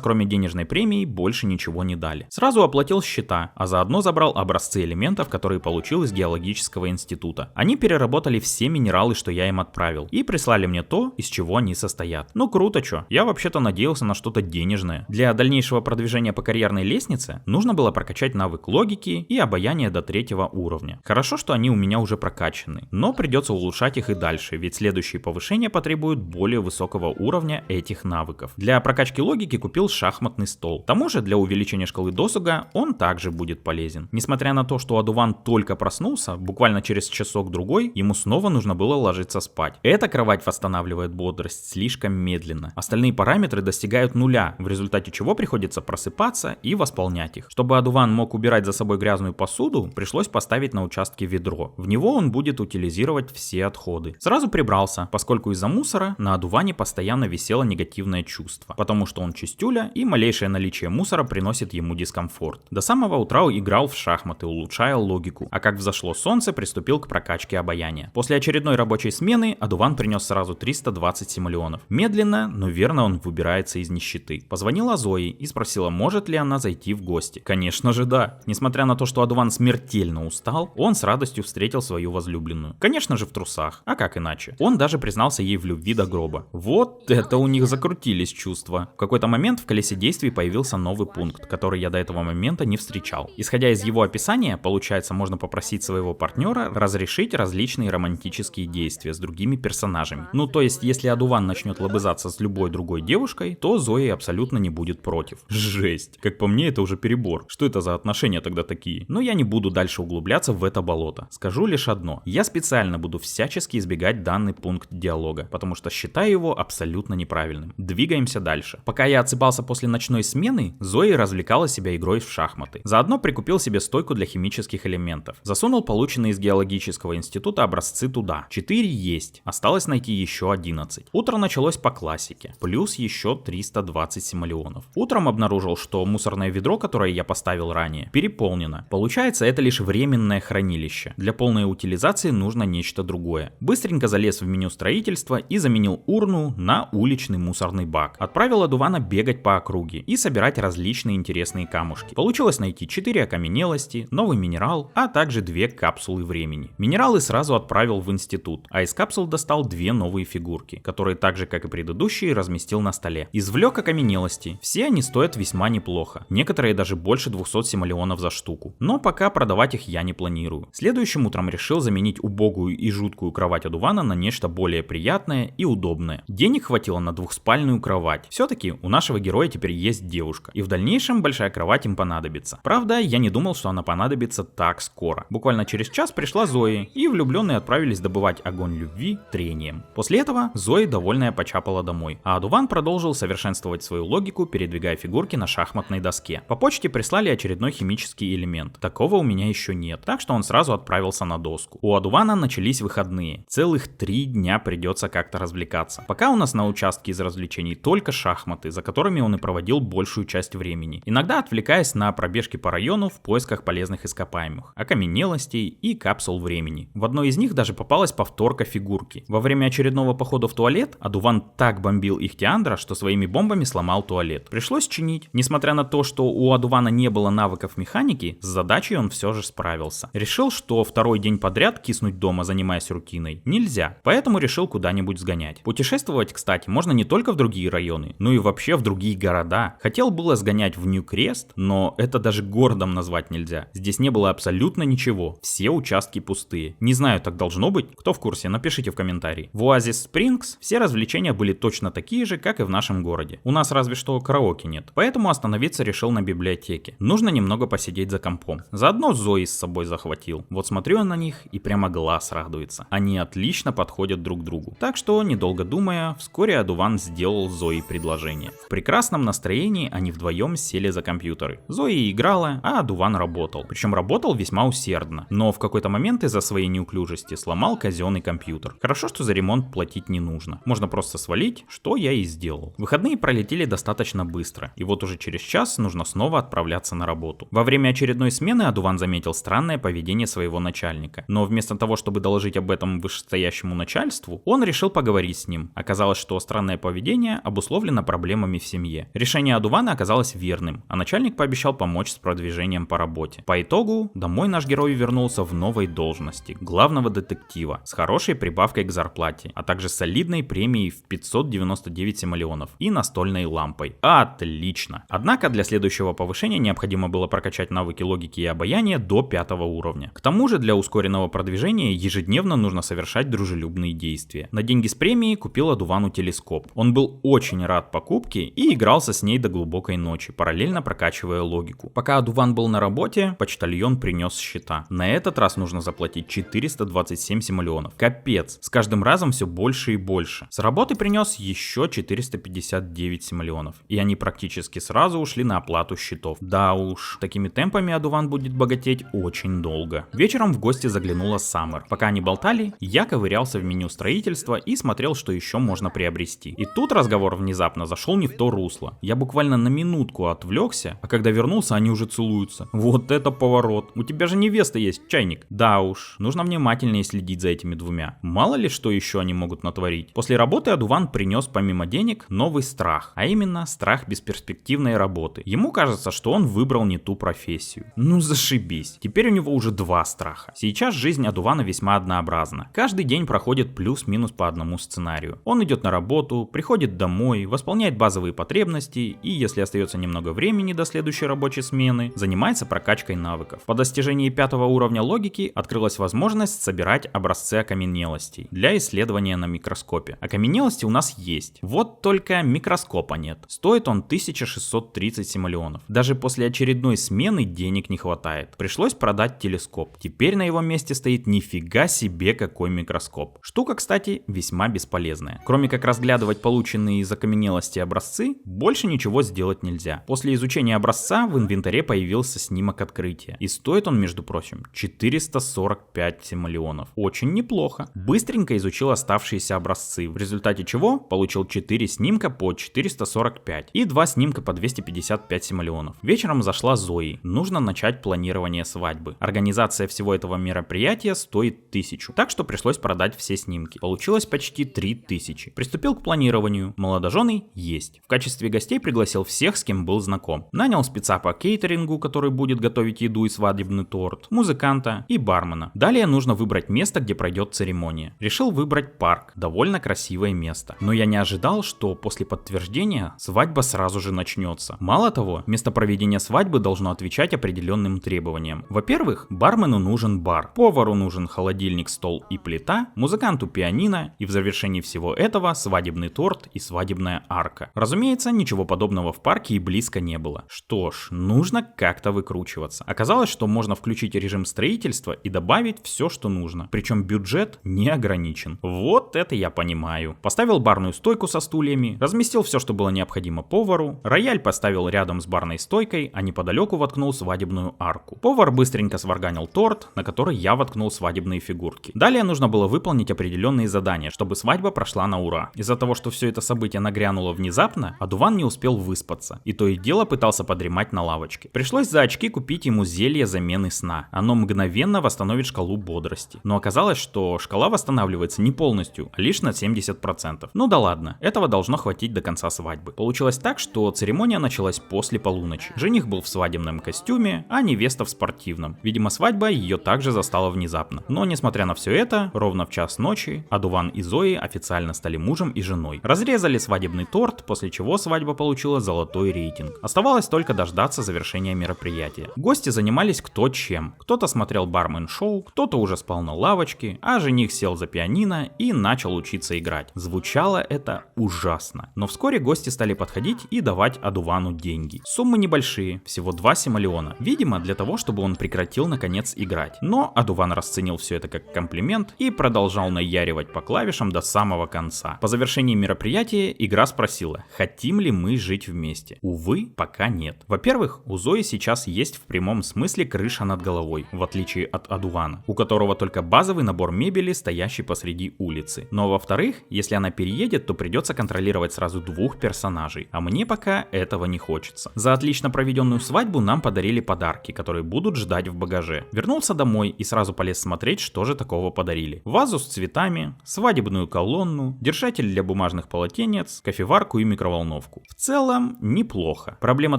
кроме денежной премии, больше ничего не дали. Сразу оплатил счета, а заодно забрал образцы элементов, которые получил из геологического института. Они переработали все минералы, что я им отправил, и прислали мне то, из чего они состоят. Ну круто, чё. Я вообще-то надеялся на что-то денежное. Для дальнейшего продвижения по карьерной лестнице нужно было прокачать навык логики и обаяния до 3-го уровня. Хорошо, что они у меня уже прокачаны, но придется улучшать их и дальше, ведь следующие повышения потребуют более высокого уровня этих навыков. Для прокачки логики купил шахматный стол. К тому же для увеличения шкалы досуга он также будет полезен. Несмотря на то, что Адуван только проснулся, буквально через часок-другой ему снова нужно было ложиться спать. Эта кровать восстанавливает бодрость слишком медленно. Остальные параметры достигают нуля, в результате чего приходится просыпаться и восполнять их. Чтобы Адуван мог убирать за собой грязную посуду, пришлось поставить на участке ведро. В него он будет утилизировать все отходы. Сразу прибрался, поскольку из-за мусора на Адуване постоянно висело негативное чувство, потому что он чистюля и малейшее наличие мусора приносит ему дискомфорт. До самого утра играл в шахматы, улучшая логику, а как взошло солнце, приступил к прокачке обаяния. После очередной рабочей смены Адуван принес сразу 320 симолеонов. Медленно, но верно он выбирается из нищеты. Позвонила Зои и спросила, может ли она зайти в гости. Конечно же да. Несмотря на то, что Адуван смертельно устал, он с радостью встретил свою возлюбленную. Конечно же в трусах, а как иначе. Он даже признался признался ей в любви до гроба. Вот это у них закрутились чувства. В какой-то момент в колесе действий появился новый пункт, который я до этого момента не встречал. Исходя из его описания, получается, можно попросить своего партнера разрешить различные романтические действия с другими персонажами. Ну то есть, если Адуван начнет лобызаться с любой другой девушкой, то Зои абсолютно не будет против. Жесть. Как по мне, это уже перебор. Что это за отношения тогда такие? Но я не буду дальше углубляться в это болото. Скажу лишь одно. Я специально буду всячески избегать данный пункт диалога, потому что считаю его абсолютно неправильным. Двигаемся дальше. Пока я отсыпался после ночной смены, Зои развлекала себя игрой в шахматы. Заодно прикупил себе стойку для химических элементов. Засунул полученные из геологического института образцы туда. 4 есть. Осталось найти еще 11. Утро началось по классике. Плюс еще 320 симолеонов. Утром обнаружил, что мусорное ведро, которое я поставил ранее, переполнено. Получается, это лишь временное хранилище. Для полной утилизации нужно нечто другое. Быстренько залез в меню строительства и заменил урну на уличный мусорный бак. Отправил Адувана бегать по округе и собирать различные интересные камушки. Получилось найти 4 окаменелости, новый минерал, а также 2 капсулы времени. Минералы сразу отправил в институт, а из капсул достал 2 новые фигурки, которые так же как и предыдущие разместил на столе. Извлек окаменелости. Все они стоят весьма неплохо. Некоторые даже больше 200 симолеонов за штуку. Но пока продавать их я не планирую. Следующим утром решил заменить убогую и жуткую кровать Адувана на нечто более приятное и удобное. Денег хватило на двухспальную кровать. Все-таки у нашего героя теперь есть девушка, и в дальнейшем большая кровать им понадобится. Правда, я не думал, что она понадобится так скоро. Буквально через час пришла Зои, и влюбленные отправились добывать огонь любви трением. После этого Зои довольная почапала домой, а Адуван продолжил совершенствовать свою логику, передвигая фигурки на шахматной доске. По почте прислали очередной химический элемент. Такого у меня еще нет, так что он сразу отправился на доску. У Адувана начались выходные. Целых 3 дня придется как-то развлекаться. Пока у нас на участке из развлечений только шахматы, за которыми он и проводил большую часть времени. Иногда отвлекаясь на пробежки по району в поисках полезных ископаемых, окаменелостей и капсул времени. В одной из них даже попалась повторка фигурки. Во время очередного похода в туалет Адуван так бомбил Ихтиандра, что своими бомбами сломал туалет. Пришлось чинить. Несмотря на то, что у Адувана не было навыков механики, с задачей он все же справился. Решил, что второй день подряд киснуть дома, занимаясь рутиной, нельзя, поэтому решил куда-нибудь сгонять. Путешествовать, кстати, можно не только в другие районы, но и вообще в другие города. Хотел было сгонять в Нью-Крест, но это даже городом назвать нельзя. Здесь не было абсолютно ничего, все участки пустые. Не знаю, так должно быть? Кто в курсе, напишите в комментарии. В Оазис Спрингс все развлечения были точно такие же, как и в нашем городе. У нас разве что караоке нет, поэтому остановиться решил на библиотеке. Нужно немного посидеть за компом. Заодно Зои с собой захватил. Вот смотрю я на них и прямо глаз радуется. Они отлично подходят друг другу. Так что, недолго думая, вскоре Адуван сделал Зои предложение. В прекрасном настроении они вдвоем сели за компьютеры. Зои играла, а Адуван работал. Причем работал весьма усердно. Но в какой-то момент из-за своей неуклюжести сломал казенный компьютер. Хорошо, что за ремонт платить не нужно. Можно просто свалить, что я и сделал. Выходные пролетели достаточно быстро. И вот уже через час нужно снова отправляться на работу. Во время очередной смены Адуван заметил странное поведение своего начальника. Но вместо того, чтобы доложить об этом вышестоящему начальству, он решил поговорить с ним. Оказалось, что странное поведение обусловлено проблемами в семье. Решение Адувана оказалось верным, а начальник пообещал помочь с продвижением по работе. По итогу, домой наш герой вернулся в новой должности главного детектива с хорошей прибавкой к зарплате, а также солидной премией в 599 симолеонов и настольной лампой. Отлично! Однако для следующего повышения необходимо было прокачать навыки логики и обаяния до 5 уровня. К тому же для ускоренного продвижения ежедневно нужно совершать дружелюбные действия. На деньги с премии купил Адувану телескоп. Он был очень рад покупке и игрался с ней до глубокой ночи, параллельно прокачивая логику. Пока Адуван был на работе, почтальон принес счета. На этот раз нужно заплатить 427 симолеонов. Капец, с каждым разом все больше и больше. С работы принес еще 459 симолеонов. И они практически сразу ушли на оплату счетов. Да уж, такими темпами Адуван будет богатеть очень долго. Вечером в гости заглянула Саммер. Пока они болтали, я ковырялся в меню строительства и смотрел, что еще можно приобрести. И тут разговор внезапно зашел не в то русло. Я буквально на минутку отвлекся, а когда вернулся, они уже целуются. Вот это поворот. У тебя же невеста есть, чайник. Да уж, нужно внимательнее следить за этими двумя. Мало ли что еще они могут натворить. После работы Адуван принес помимо денег новый страх, а именно страх бесперспективной работы. Ему кажется, что он выбрал не ту профессию. Ну зашибись. Теперь у него уже 2 страха. Сейчас жизнь Адувана весьма однообразна. Каждый день проходит плюс-минус по одному сценарию. Он идет на работу, приходит домой, восполняет базовые потребности и, если остается немного времени до следующей рабочей смены, занимается прокачкой навыков. По достижении 5-го уровня логики открылась возможность собирать образцы окаменелостей для исследования на микроскопе. Окаменелости у нас есть, вот только микроскопа нет. Стоит он 1630 симолеонов. Даже после очередной смены денег не хватает. Пришлось продать телескоп. Теперь на его месте стоит нифига себе какой микроскоп. Штука, кстати, весьма бесполезная. Кроме как разглядывать полученные из окаменелости образцы, больше ничего сделать нельзя. После изучения образца в инвентаре появился снимок открытия. И стоит он, между прочим, 445 симолеонов. Очень неплохо. Быстренько изучил оставшиеся образцы, в результате чего получил 4 снимка по 445 и 2 снимка по 255 симолеонов. Вечером зашла Зои. Нужно начать планирование свадьбы. Организация всего этого мероприятия стоит 1000, так что пришлось продать все снимки. Получилось почти 3000. Приступил к планированию. Молодожены есть. В качестве гостей пригласил всех, с кем был знаком. Нанял спеца по кейтерингу, который будет готовить еду и свадебный торт, музыканта и бармена. Далее нужно выбрать место, где пройдет церемония. Решил выбрать парк. Довольно красивое место. Но я не ожидал, что после подтверждения свадьба сразу же начнется. Мало того, место проведения свадьбы должно отвечать определенным требованиям. Во-первых, бармену нужен бар, повару нужен холодильник, стол и плита, музыканту пианино и в завершении всего этого свадебный торт и свадебная арка. Разумеется, ничего подобного в парке и близко не было. Что ж, нужно как-то выкручиваться. Оказалось, что можно включить режим строительства и добавить все, что нужно. Причем бюджет не ограничен. Вот это я понимаю. Поставил барную стойку со стульями, разместил все, что было необходимо повару, рояль поставил рядом с барной стойкой, а неподалеку воткнул свадебную арку. Повар быстренько сварганил торт, на который я воткнул свадебные фигурки. Далее нужно было выполнить определенные задания, чтобы свадьба прошла на ура. Из-за того, что все это событие нагрянуло внезапно, Адуван не успел выспаться, и то и дело пытался подремать на лавочке. Пришлось за очки купить ему зелье замены сна. Оно мгновенно восстановит шкалу бодрости. Но оказалось, что шкала восстанавливается не полностью, а лишь на 70%. Ну да ладно, этого должно хватить до конца свадьбы. Получилось так, что церемония началась после полуночи. Жених был в свадебном костюме, а невеста в спортивном. Видимо, свадьба ее также застала внезапно. Но несмотря на все это, ровно в час ночи Адуван и Зои официально стали мужем и женой. Разрезали свадебный торт, после чего свадьба получила золотой рейтинг. Оставалось только дождаться завершения мероприятия. Гости занимались кто чем. Кто-то смотрел бармен-шоу, кто-то уже спал на лавочке, а жених сел за пианино и начал учиться играть. Звучало это ужасно. Но вскоре гости стали подходить и давать Адувану деньги. Суммы небольшие, всего 2 симолеона. Видимо, для того, чтобы он прекратил наконец играть. Но Адуван расценил все это как комплимент и продолжал наяривать по клавишам до самого конца. По завершении мероприятия игра спросила, хотим ли мы жить вместе. Увы, пока нет. Во-первых, у Зои сейчас есть в прямом смысле крыша над головой, в отличие от Адувана, у которого только базовый набор мебели, стоящий посреди улицы. Но во-вторых, если она переедет, то придется контролировать сразу 2 персонажей, а мне пока этого не хочется. За отлично проведенную свадьбу нам подарили подарки, которые будут ждать в багаже. Вернулся домой и сразу полез смотреть, что же такого подарили. Вазу с цветами, свадебную колонну, держатель для бумажных полотенец, кофеварку и микроволновку. В целом, неплохо. Проблема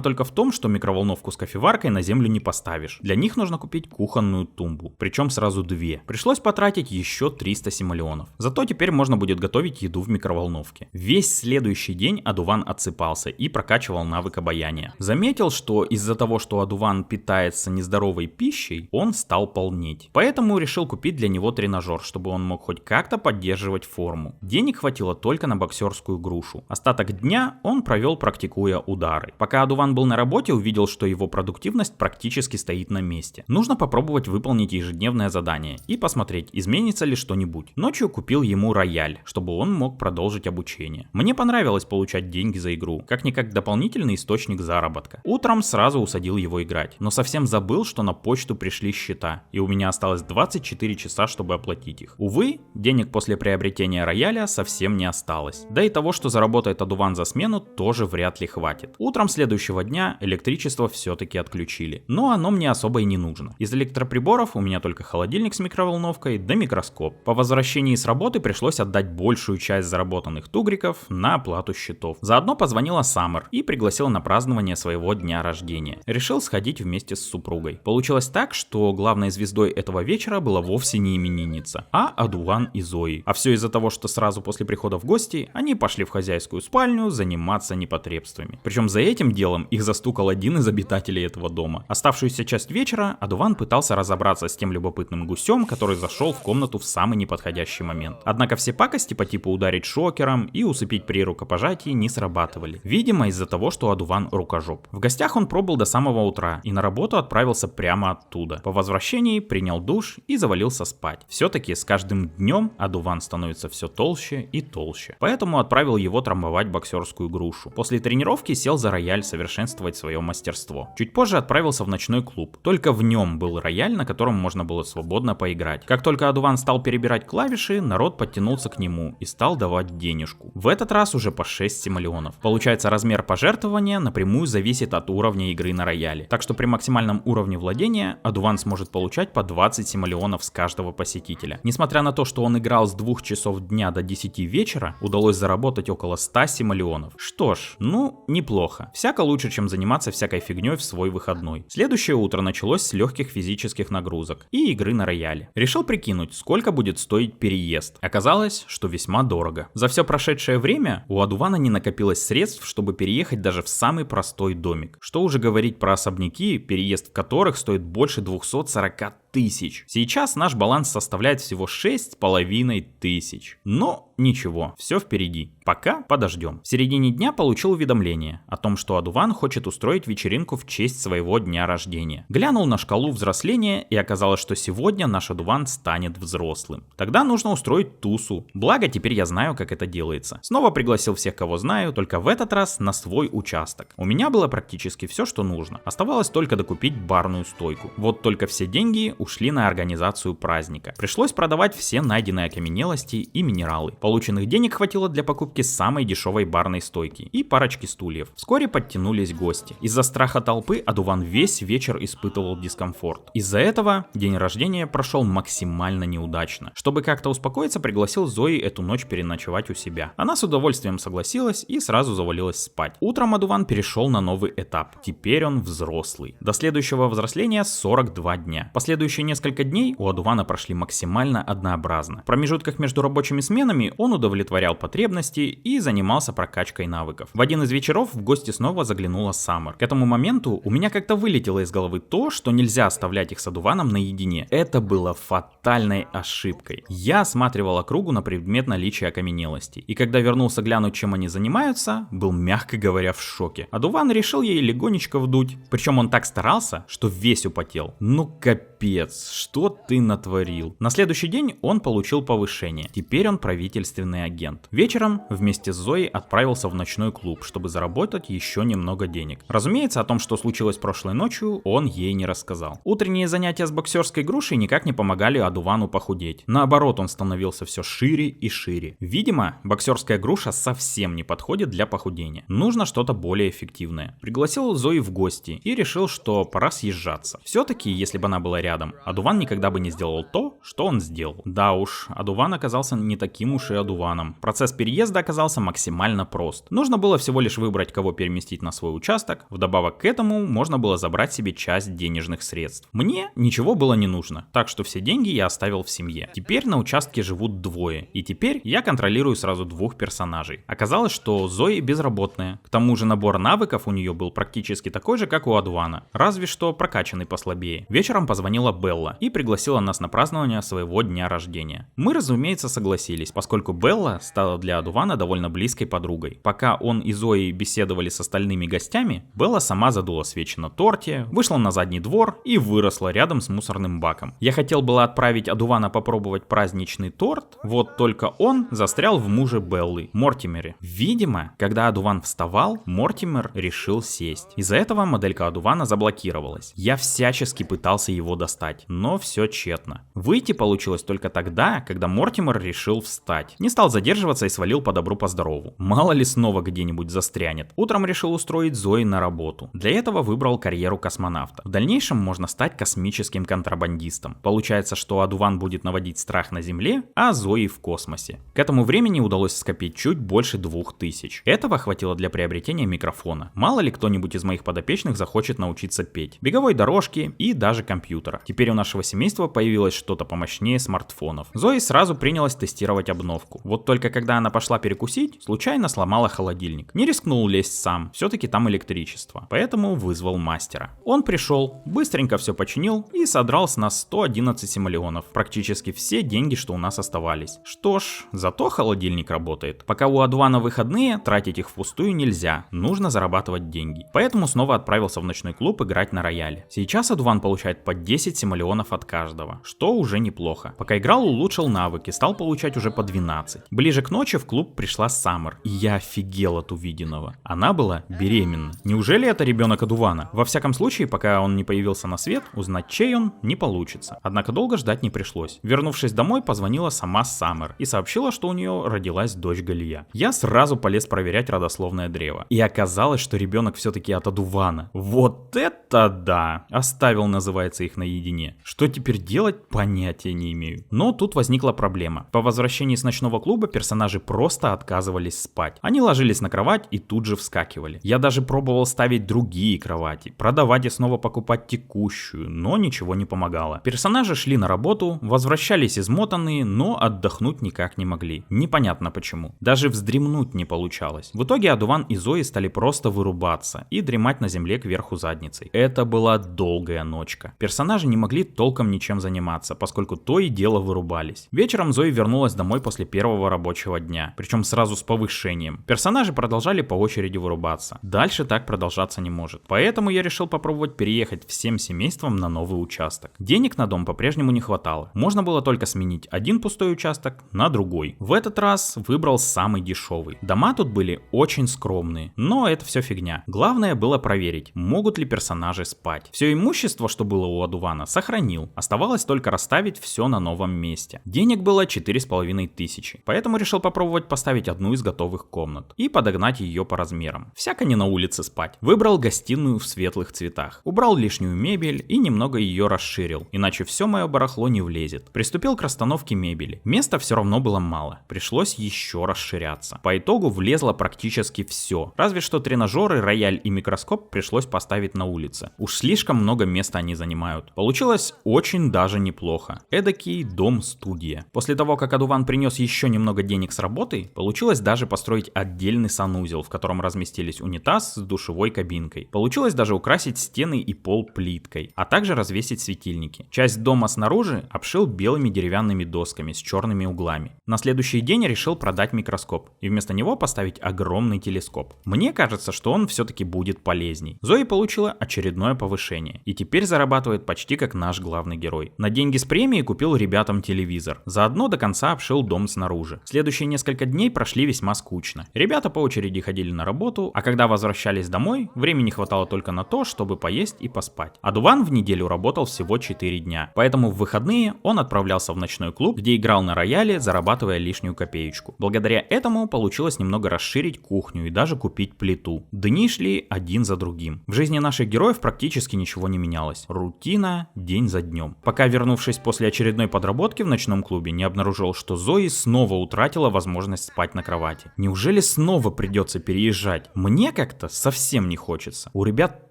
только в том, что микроволновку с кофеваркой на землю не поставишь. Для них нужно купить кухонную тумбу, причем сразу 2. Пришлось потратить еще 300 симолеонов. Зато теперь можно будет готовить еду в микроволновке. Весь следующий день Адуван отсыпался и прокачивал навык обаяния. Заметил, что из-за того, что Адуван питается нездоровой пищей, он стал полнеть. Поэтому решил купить для него тренажер, чтобы он мог хоть как-то поддерживать форму. Денег хватило только на боксерскую грушу. Остаток дня он провел, практикуя удары. Пока Адуван был на работе, увидел, что его продуктивность практически стоит на месте. Нужно попробовать выполнить ежедневное задание и посмотреть, изменится ли что-нибудь. Ночью купил ему рояль, чтобы он мог продолжить обучение. Мне понравилось получать деньги за игру, как-никак дополнительный источник заработка. Утром сразу усадил его играть, но совсем забыл, что на почту пришли счета, и у меня осталось 24 часа, чтобы оплатить их. Увы, денег после приобретения рояля совсем не осталось. Да и того, что заработает Адуван за смену, тоже вряд ли хватит. Утром следующего дня электричество все-таки отключили, но оно мне особо и не нужно. Из электроприборов у меня только холодильник с микроволновкой да микроскоп. По возвращении с работы пришлось отдать большую часть заработанных тугриков на оплату счетов. Заодно позвонила Саммер и пригласила на празднование своего дня рождения. Решил сходить вместе с супругой. Получилось так, что главной звездой этого вечера была вовсе не именинница, а Адуван и Зои. А все из-за того, что сразу после прихода в гости они пошли в хозяйскую спальню заниматься непотребствами. Причем за этим делом их застукал один из обитателей этого дома. Оставшуюся часть вечера Адуван пытался разобраться с тем любопытным гусем, который зашел в комнату в самый неподходящий момент. Однако все пакости по типу ударить шокером и усыпить при рукопожатии не срабатывали. Видимо, из-за того, что Адуван рукожоп. В гостях он пробыл до самого утра и на работу отправился прямо оттуда. По возвращении принял душ и завалился спать. Все-таки с каждым днем Адуван становится все толще и толще. Поэтому отправил его трамбовать боксерскую грушу. После тренировки сел за рояль совершенствовать свое мастерство. Чуть позже отправился в ночной клуб. Только в нем был рояль, на котором можно было свободно поиграть. Как только Адуван стал перебирать клавиши, народ подтянулся к нему и стал давать денежку. В этот раз уже по 6 симолеонов. Получается, размер пожертвования напрямую зависит от уровня игры на рояле. Так что при максимальном уровне владения Адуван сможет получать по 20 симолеонов с каждого посетителя. Несмотря на то, что он играл с 2 часов дня до 10 вечера, удалось заработать около 100 симолеонов. Что ж, неплохо. Всяко лучше, чем заниматься всякой фигней в свой выходной. Следующее утро началось с легких физических нагрузок и игры на рояле. Решил прикинуть, сколько будет стоить переезд. Оказалось, что весьма дорого. За все прошедшее время у Адувана не накопилось средств, чтобы переехать даже в самый простой домик. Что уже говорить про особняки, переезд в которых стоит больше 240 тысяч. Сейчас наш баланс составляет всего 6,5 тысяч. Но ничего, все впереди. Пока подождем. В середине дня получил уведомление о том, что Адуван хочет устроить вечеринку в честь своего дня рождения. Глянул на шкалу взросления и оказалось, что сегодня наш Адуван станет взрослым. Тогда нужно устроить тусу. Благо теперь я знаю, как это делается. Снова пригласил всех, кого знаю, только в этот раз на свой участок. У меня было практически все, что нужно. Оставалось только докупить барную стойку. Вот только все деньги ушли на организацию праздника. Пришлось продавать все найденные окаменелости и минералы. Полученных денег хватило для покупки самой дешевой барной стойки и парочки стульев. Вскоре подтянулись гости. Из-за страха толпы Адуван весь вечер испытывал дискомфорт. Из-за этого день рождения прошел максимально неудачно. Чтобы как-то успокоиться, пригласил Зои эту ночь переночевать у себя. Она с удовольствием согласилась и сразу завалилась спать. Утром Адуван перешел на новый этап. Теперь он взрослый. До следующего взросления 42 дня. Последующие несколько дней у Адувана прошли максимально однообразно. В промежутках между рабочими сменами он удовлетворял потребности и занимался прокачкой навыков. В один из вечеров в гости снова заглянула Саммер. К этому моменту у меня как-то вылетело из головы то, что нельзя оставлять их с Адуваном наедине. Это было фатальной ошибкой. Я осматривал округу на предмет наличия окаменелостей. И когда вернулся глянуть, чем они занимаются, был, мягко говоря, в шоке. Адуван решил ей легонечко вдуть. Причем он так старался, что весь употел. Ну капец, что ты натворил. На следующий день он получил повышение. Теперь он правительственный агент. Вечером вместе с Зоей отправился в ночной клуб, чтобы заработать еще немного денег. Разумеется, о том, что случилось прошлой ночью, он ей не рассказал. Утренние занятия с боксерской грушей никак не помогали Адувану похудеть. Наоборот, он становился все шире и шире. Видимо, боксерская груша совсем не подходит для похудения. Нужно что-то более эффективное. Пригласил Зои в гости и решил, что пора съезжаться. Все-таки, если бы она была рядом, Адуван никогда бы не сделал то, что он сделал. Да уж, Адуван оказался не таким уж и Адуваном. Процесс переезда оказался максимально прост. Нужно было всего лишь выбрать, кого переместить на свой участок. Вдобавок к этому можно было забрать себе часть денежных средств. Мне ничего было не нужно, так что все деньги я оставил в семье. Теперь на участке живут двое, и теперь я контролирую сразу двух персонажей. Оказалось, что Зои безработная. К тому же набор навыков у нее был практически такой же, как у Адувана, разве что прокачанный послабее. Вечером позвонила Белла и пригласила нас на празднование своего дня рождения. Мы, разумеется, согласились, поскольку Белла стала для Адувана довольно близкой подругой. Пока он и Зои беседовали с остальными гостями, Белла сама задула свечи на торте, вышла на задний двор и выросла рядом с мусорным баком. Я хотел было отправить Адувана попробовать праздничный торт, вот только он застрял в муже Беллы, Мортимере. Видимо, когда Адуван вставал, Мортимер решил сесть. Из-за этого моделька Адувана заблокировалась. Я всячески пытался его достать, но все тщетно. Выйти получилось только тогда, когда Мортимер решил встать. Не стал задерживаться и свалил по добру по здорову. Мало ли снова где-нибудь застрянет. Утром решил устроить Зои на работу. Для этого выбрал карьеру космонавта. В дальнейшем можно стать космическим контрабандистом. Получается, что Адуван будет наводить страх на Земле, а Зои в космосе. К этому времени удалось скопить чуть больше 2000. Этого хватило для приобретения микрофона. Мало ли кто-нибудь из моих подопечных захочет научиться петь. Беговой дорожки и даже компьютера. компьютера. Теперь у нашего семейства появилось что-то помощнее смартфонов. Зои сразу принялась тестировать обновку. Вот только когда она пошла перекусить, случайно сломала холодильник. Не рискнул лезть сам, все-таки там электричество. Поэтому вызвал мастера. Он пришел, быстренько все починил и содрал с нас 111 симолеонов. Практически все деньги, что у нас оставались. Что ж, зато холодильник работает. Пока у Адувана выходные, тратить их впустую нельзя. Нужно зарабатывать деньги. Поэтому снова отправился в ночной клуб играть на рояле. Сейчас Адуван получает по 10 симолеонов от каждого, что уже неплохо. Пока играл, улучшил навыки, стал получать уже по 12. Ближе к ночи в клуб пришла Саммер, и я офигел от увиденного. Она была беременна. Неужели это ребенок Адувана? Во всяком случае, пока он не появился на свет, узнать, чей он, не получится. Однако долго ждать не пришлось. Вернувшись домой, позвонила сама Саммер и сообщила, что у нее родилась дочь Галия. Я сразу полез проверять родословное древо. И оказалось, что ребенок все-таки от Адувана. Вот это да! Оставил, называется, их наедине. Что теперь делать, понятия не имею. Но тут возникла проблема. По возвращении с ночного клуба персонажи просто отказывались спать. Они ложились на кровать и тут же вскакивали. Я даже пробовал ставить другие кровати, продавать и снова покупать текущую, но ничего не помогало. Персонажи шли на работу, возвращались измотанные, но отдохнуть никак не могли. Непонятно почему. Даже вздремнуть не получалось. В итоге Адуван и Зои стали просто вырубаться и дремать на земле кверху задницей. Это была долгая ночка. Персонажи не могли толком ничем заниматься, поскольку то и дело вырубались. Вечером Зои вернулась домой после первого рабочего дня, причем сразу с повышением. Персонажи продолжали по очереди вырубаться. Дальше так продолжаться не может. Поэтому я решил попробовать переехать всем семейством на новый участок. Денег на дом по-прежнему не хватало. Можно было только сменить один пустой участок на другой. В этот раз выбрал самый дешевый. Дома тут были очень скромные, но это все фигня. Главное было проверить, могут ли персонажи спать. Все имущество, что было у Адувана, сохранил. Оставалось только расставить все на новом месте. Денег было 4500, поэтому решил попробовать поставить одну из готовых комнат и подогнать ее по размерам. Всяко не на улице спать. Выбрал гостиную в светлых цветах. Убрал лишнюю мебель и немного ее расширил, иначе все мое барахло не влезет. Приступил к расстановке мебели. Места все равно было мало. Пришлось еще расширяться. По итогу влезло практически все. Разве что тренажеры, рояль и микроскоп пришлось поставить на улице. Уж слишком много места они занимают. Получилось очень даже неплохо. Эдакий дом-студия. После того, как Адуван принес еще немного денег с работы, получилось даже построить отдельный санузел, в котором разместились унитаз с душевой кабинкой. Получилось даже украсить стены и пол плиткой, а также развесить светильники. Часть дома снаружи обшил белыми деревянными досками с черными углами. На следующий день решил продать микроскоп и вместо него поставить огромный телескоп. Мне кажется, что он все-таки будет полезней. Зои получила очередное повышение и теперь зарабатывает почти как наш главный герой. На деньги с премии купил ребятам телевизор. Заодно до конца обшил дом снаружи. Следующие несколько дней прошли весьма скучно. Ребята по очереди ходили на работу, а когда возвращались домой, времени хватало только на то, чтобы поесть и поспать. Адуван в неделю работал всего 4 дня, поэтому в выходные он отправлялся в ночной клуб, где играл на рояле, зарабатывая лишнюю копеечку. Благодаря этому получилось немного расширить кухню и даже купить плиту. Дни шли один за другим. В жизни наших героев практически ничего не менялось. Рутина день за днем. Пока, вернувшись после очередной подработки в ночном клубе, не обнаружил, что Зои снова утратила возможность спать на кровати. Неужели снова придется переезжать? Мне как-то совсем не хочется. У ребят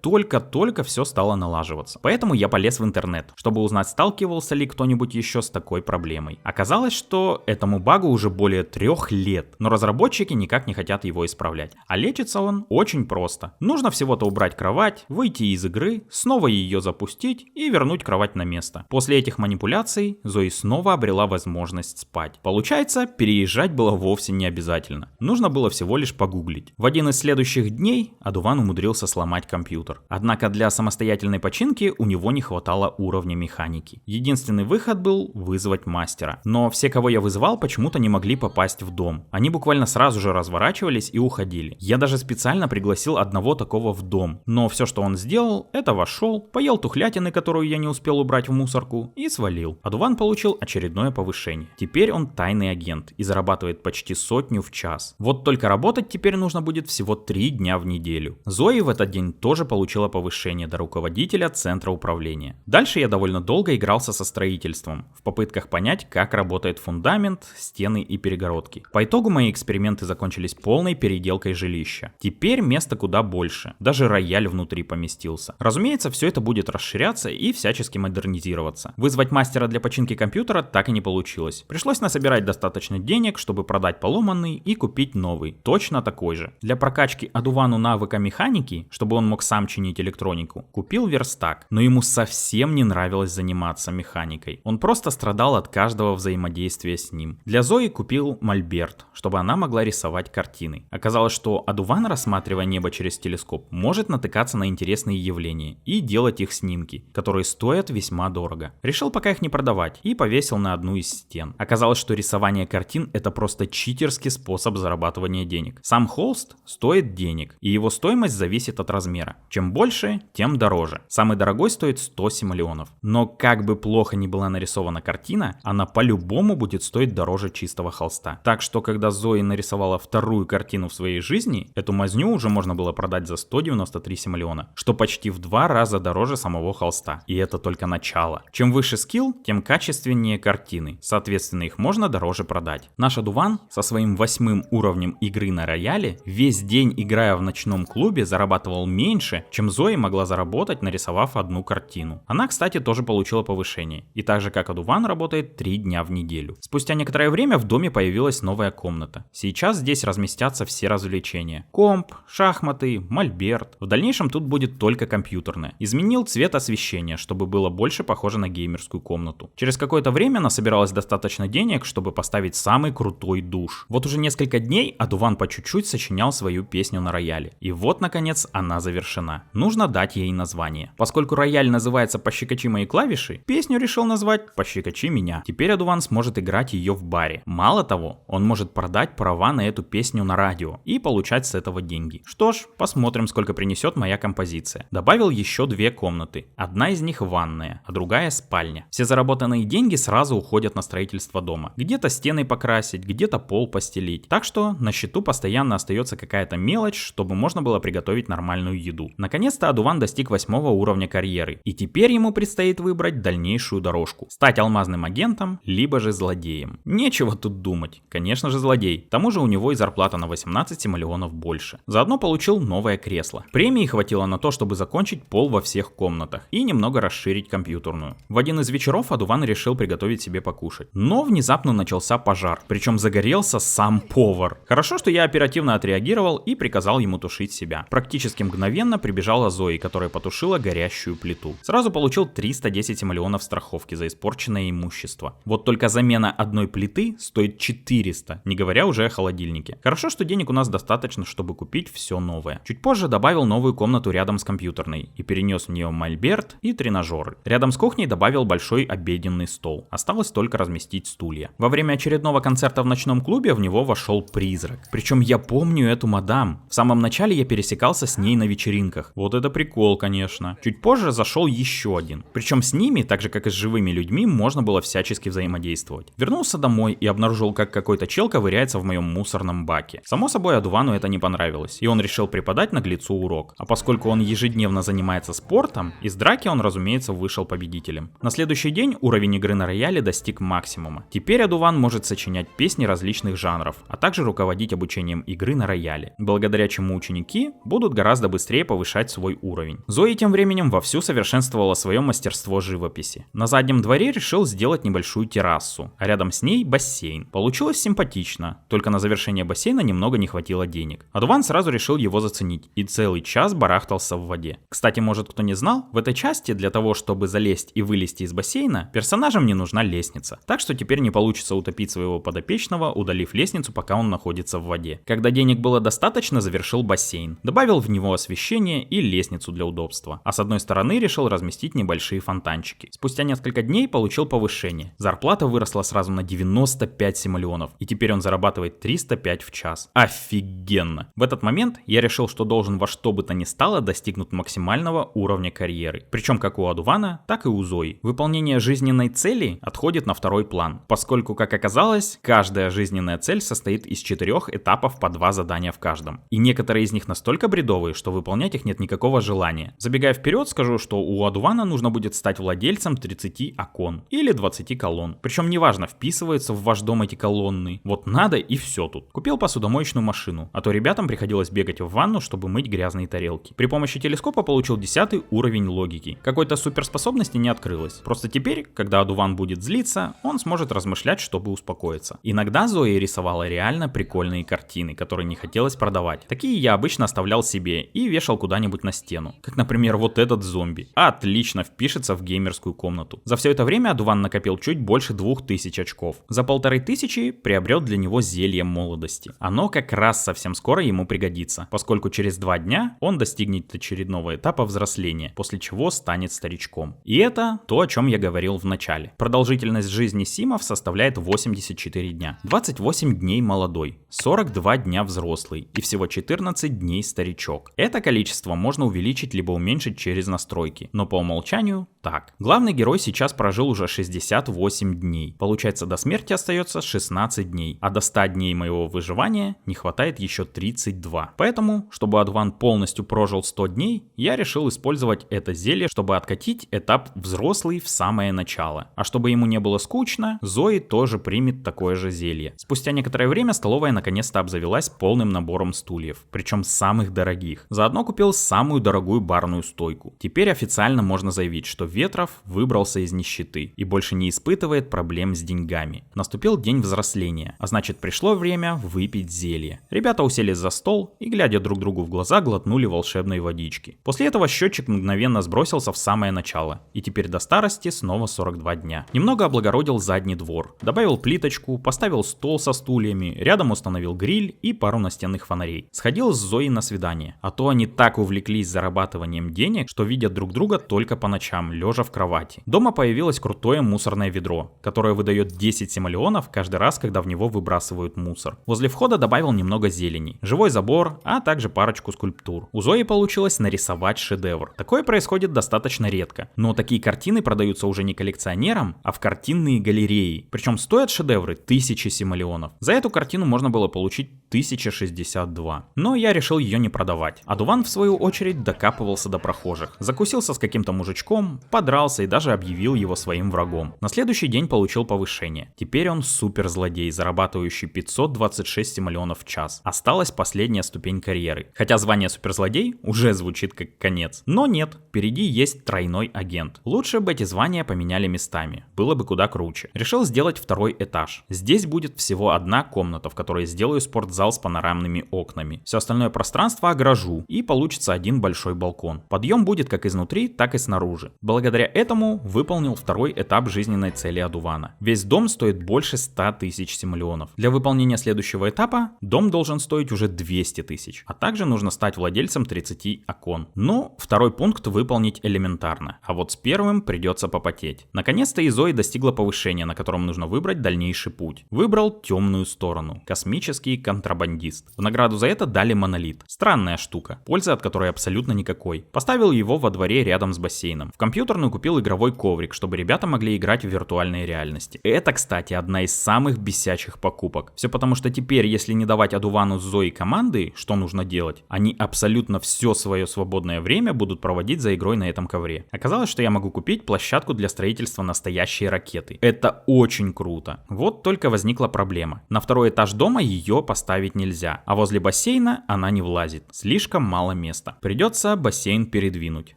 только-только все стало налаживаться. Поэтому я полез в интернет, чтобы узнать, сталкивался ли кто-нибудь еще с такой проблемой. Оказалось, что этому багу уже более 3 лет, но разработчики никак не хотят его исправлять. А лечится он очень просто. Нужно всего-то убрать кровать, выйти из игры, снова ее запустить и вернуть кровать на место. После этих манипуляций Зои снова обрела возможность спать. Получается, переезжать было вовсе не обязательно. Нужно было всего лишь погуглить. В один из следующих дней Адуван умудрился сломать компьютер. Однако для самостоятельной починки у него не хватало уровня механики. Единственный выход был вызвать мастера. Но все, кого я вызывал, почему-то не могли попасть в дом. Они буквально сразу же разворачивались и уходили. Я даже специально пригласил одного такого в дом. Но все, что он сделал, это вошел, поел тухлятины, которую я не успел убрать в мусорку, и свалил. Адуван получил очередное повышение. Теперь он тайный агент и зарабатывает почти 100 в час. Вот только работать теперь нужно будет всего 3 дня в неделю. Зои в этот день тоже получила повышение до руководителя центра управления. Дальше я довольно долго игрался со строительством, в попытках понять, как работает фундамент, стены и перегородки. По итогу мои эксперименты закончились полной переделкой жилища. Теперь места куда больше, даже рояль внутри поместился. Разумеется, все это будет расширяться и всячески модернизироваться. Вызвать мастера для починки компьютера так и не получилось. Пришлось насобирать достаточно денег, чтобы продать поломанный и купить новый, точно такой же. Для прокачки одувану навыка механики, чтобы он мог сам чинить электронику, купил верстак, но ему совсем не нравилось заниматься механикой. Он просто страдал от каждого взаимодействия с ним. Для Зои купил мольберт, чтобы она могла рисовать картины. Оказалось, что одуван, рассматривая небо через телескоп, может натыкаться на интересные явления и делать их снимки, которые стоят весьма дорого. Решил пока их не продавать и повесил на одну из стен. Оказалось, что рисование картин — это просто читерский способ зарабатывания денег. Сам холст стоит денег, и его стоимость зависит от размера. Чем больше, тем дороже. Самый дорогой стоит 100 симолеонов. Но как бы плохо ни была нарисована картина, она по-любому будет стоить дороже чистого холста. Так что, когда Зои нарисовала вторую картину в своей жизни, эту мазню уже можно было продать за 193 симолеона, что почти в 2 раза дороже самого холста. И это только начало. Чем выше скилл, тем качественнее картины. Соответственно, их можно дороже продать. Наш одуван со своим 8 уровнем игры на рояле весь день, играя в ночном клубе, зарабатывал меньше, чем Зои могла заработать, нарисовав одну картину. Она, кстати, тоже получила повышение. И так же, как одуван, работает 3 дня в неделю. Спустя некоторое время в доме появилась новая комната. Сейчас здесь разместятся все развлечения. Комп, шахматы, мольберт. В дальнейшем тут будет только компьютерное. Изменил цвет освещения, чтобы было больше похоже на геймерскую комнату. Через какое-то время насобиралось достаточно денег, чтобы поставить самый крутой душ. Вот уже несколько дней одуван по чуть-чуть сочинял свою песню на рояле. И вот, наконец, она завершена. Нужно дать ей название. Поскольку рояль называется «Пощекочи мои клавиши», песню решил назвать «Пощекочи меня». Теперь одуван сможет играть ее в баре. Мало того, он может продать права на эту песню на радио и получать с этого деньги. Что ж, посмотрим, сколько принесет моя композиция. Добавил еще 2 комнаты. Одна из них ванная, а другая спальня. Все заработанные деньги сразу уходят на строительство дома. Где-то стены покрасить, где-то пол постелить. Так что на счету постоянно остается какая-то мелочь, чтобы можно было приготовить нормальную еду. Наконец-то одуван достиг 8 уровня карьеры. И теперь ему предстоит выбрать дальнейшую дорожку. Стать алмазным агентом, либо же злодеем. Нечего тут думать. Конечно же злодей. К тому же у него и зарплата на 18 симолеонов больше. Заодно получил новое кресло. Премии хватило на то, чтобы закончить пол во всех комнатах и немного расширить компьютерную. В один из вечеров одуван решил приготовить себе покушать. Но внезапно начался пожар. Причем загорелся сам повар. Хорошо, что я оперативно отреагировал и приказал ему тушить себя. Практически мгновенно прибежала Зои, которая потушила горящую плиту. Сразу получил 310 симолеонов страховки за испорченное имущество. Вот только замена одной плиты стоит 400, не говоря уже о холодильнике. Хорошо, что денег у нас достаточно, чтобы купить все новое. Чуть позже добавил новую комнату рядом с компьютерной и перенес в нее мольберт и тренажеры. Рядом с кухней добавил большой обеденный стол. Осталось только разместить стулья. Во время очередного концерта в ночном клубе в него вошел призрак. Причем я помню эту мадам. В самом начале я пересекался с ней на вечеринках. Вот это прикол, конечно. Чуть позже зашел еще один. Причем с ними, так же как и с живыми людьми, можно было всячески взаимодействовать. Вернулся домой и обнаружил, как какой-то чел ковыряется в моем мусорном баке. Само собой, одувану это не понравилось, и он решил преподать наглецу урок. А поскольку он ежедневно занимается спортом, из драки он, разумеется, вышел победителем. На следующий день уровень игры на рояле достиг максимума. Теперь одуван может сочинять песни различных жанров, а также руководить обучением игры на рояле, благодаря чему ученики будут гораздо быстрее повышать свой уровень. Зои тем временем вовсю совершенствовала свое мастерство живописи. На заднем дворе решил сделать небольшую террасу, а рядом с ней бассейн. Получилось симпатично, только на завершение бассейна немного не хватило денег. Одуван сразу решил его заценить и целый час барахтался в воде. Кстати, может кто не знал, в этой части для того, чтобы залезть и вылезти из бассейна, персонажам не нужна лестница. Так что теперь не получится утопить своего подопечного, удалив лестницу, пока он находится в воде. Когда денег было достаточно, завершил бассейн. Добавил в него освещение и лестницу для удобства. А с одной стороны решил разместить небольшие фонтанчики. Спустя несколько дней получил повышение. Зарплата выросла сразу на 95 симолеонов. И теперь он зарабатывает 305 в час. Офигенно! В этот момент я решил, что должен во что бы то ни стало достигнуть максимального уровня карьеры. Причем как у одувана, так и у Зои. Выполнение жизненной цели отходит на второй план, поскольку, как оказалось, каждая жизненная цель состоит из 4 этапов по 2 задания в каждом. И некоторые из них настолько бредовые, что выполнять их нет никакого желания. Забегая вперед, скажу, что у одувана нужно будет стать владельцем 30 окон или 20 колонн. Причем неважно, вписываются в ваш дом эти колонны. Вот надо и все тут. Купил посудомоечную машину, а то ребятам приходилось бегать в ванну, чтобы мыть грязные тарелки. При помощи телескопа получил 10 уровень логики. Какой какой-то суперспособности не открылось. Просто теперь, когда одуван будет злиться, он сможет размышлять, чтобы успокоиться. Иногда Зои рисовала реально прикольные картины, которые не хотелось продавать. Такие я обычно оставлял себе и вешал куда-нибудь на стену. Как, например, вот этот зомби. Отлично впишется в геймерскую комнату. За все это время одуван накопил чуть больше 2000 очков. За 1500 приобрел для него зелье молодости. Оно как раз совсем скоро ему пригодится, поскольку через 2 дня он достигнет очередного этапа взросления, после чего станет старичком. И это то, о чем я говорил в начале. Продолжительность жизни симов составляет 84 дня. 28 дней молодой, 42 дня взрослый и всего 14 дней старичок. Это количество можно увеличить либо уменьшить через настройки, но по умолчанию так. Главный герой сейчас прожил уже 68 дней. Получается, до смерти остается 16 дней, а до 100 дней моего выживания не хватает еще 32. Поэтому, чтобы Адван полностью прожил 100 дней, я решил использовать это зелье, чтобы откатить этап взрослый в самое начало. А чтобы ему не было скучно, Зои тоже примет такое же зелье. Спустя некоторое время столовая наконец-то обзавелась полным набором стульев, причем самых дорогих. Заодно купил самую дорогую барную стойку. Теперь официально можно заявить, что Ветров выбрался из нищеты и больше не испытывает проблем с деньгами. Наступил день взросления, а значит пришло время выпить зелье. Ребята уселись за стол и, глядя друг другу в глаза, глотнули волшебной водички. После этого счетчик мгновенно сбросился в самое начало, и теперь до старости снова 42 дня. Немного облагородил задний двор, добавил плиточку, поставил стол со стульями, рядом установил гриль и пару настенных фонарей. Сходил с Зоей на свидание, а то они так увлеклись зарабатыванием денег, что видят друг друга только по ночам, лежа в кровати. Дома появилось крутое мусорное ведро, которое выдает 10 симолеонов каждый раз, когда в него выбрасывают мусор. Возле входа добавил немного зелени, живой забор, а также парочку скульптур. У Зои получилось нарисовать шедевр. Такое происходит достаточно редко, но такие картины продаются уже не коллекционерам, а в картинные галереи. Причем стоят шедевры 1000 симолеонов. За эту картину можно было получить 1062. Но я решил ее не продавать. Адуван, в свою очередь, докапывался до прохожих. Закусился с каким-то мужичком, подрался и даже объявил его своим врагом. На следующий день получил повышение. Теперь он суперзлодей, зарабатывающий 526 симолеонов в час. Осталась последняя ступень карьеры. Хотя звание суперзлодей уже звучит как конец. Но нет, впереди есть тройной агент. Лучше бы эти звания поменяли местами. Было бы куда круче. Решил сделать второй этаж. Здесь будет всего одна комната, в которой сделаю спортзал с панорамными окнами. Все остальное пространство огражу, и получится один большой балкон. Подъем будет как изнутри, так и снаружи. Благодаря этому выполнил второй этап жизненной цели Адувана. Весь дом стоит больше 100 тысяч симолеонов. Для выполнения следующего этапа дом должен стоить уже 200 тысяч, а также нужно стать владельцем 30 окон. Но второй пункт выполнить элементарно, а вот с первым придется попотеть. Наконец-то и Зои достигла повышения, на котором нужно выбрать дальнейший путь. Выбрал темную сторону. Космический контрабандист. В награду за это дали монолит. Странная штука, пользы от которой абсолютно никакой. Поставил его во дворе рядом с бассейном. В компьютерную купил игровой коврик, чтобы ребята могли играть в виртуальной реальности. Это, кстати, одна из самых бесячих покупок. Все потому, что теперь, если не давать Адувану с Зоей команды, что нужно делать, они абсолютно все свое свободное время будут проводить за игрой на этом ковре. Оказалось, что я могу купить площадку для строительства настоящей ракеты. Это очень круто. Вот только возникла проблема. На второй этаж дома ее поставить нельзя, а возле бассейна она не влазит. Слишком мало места. Придется бассейн передвинуть.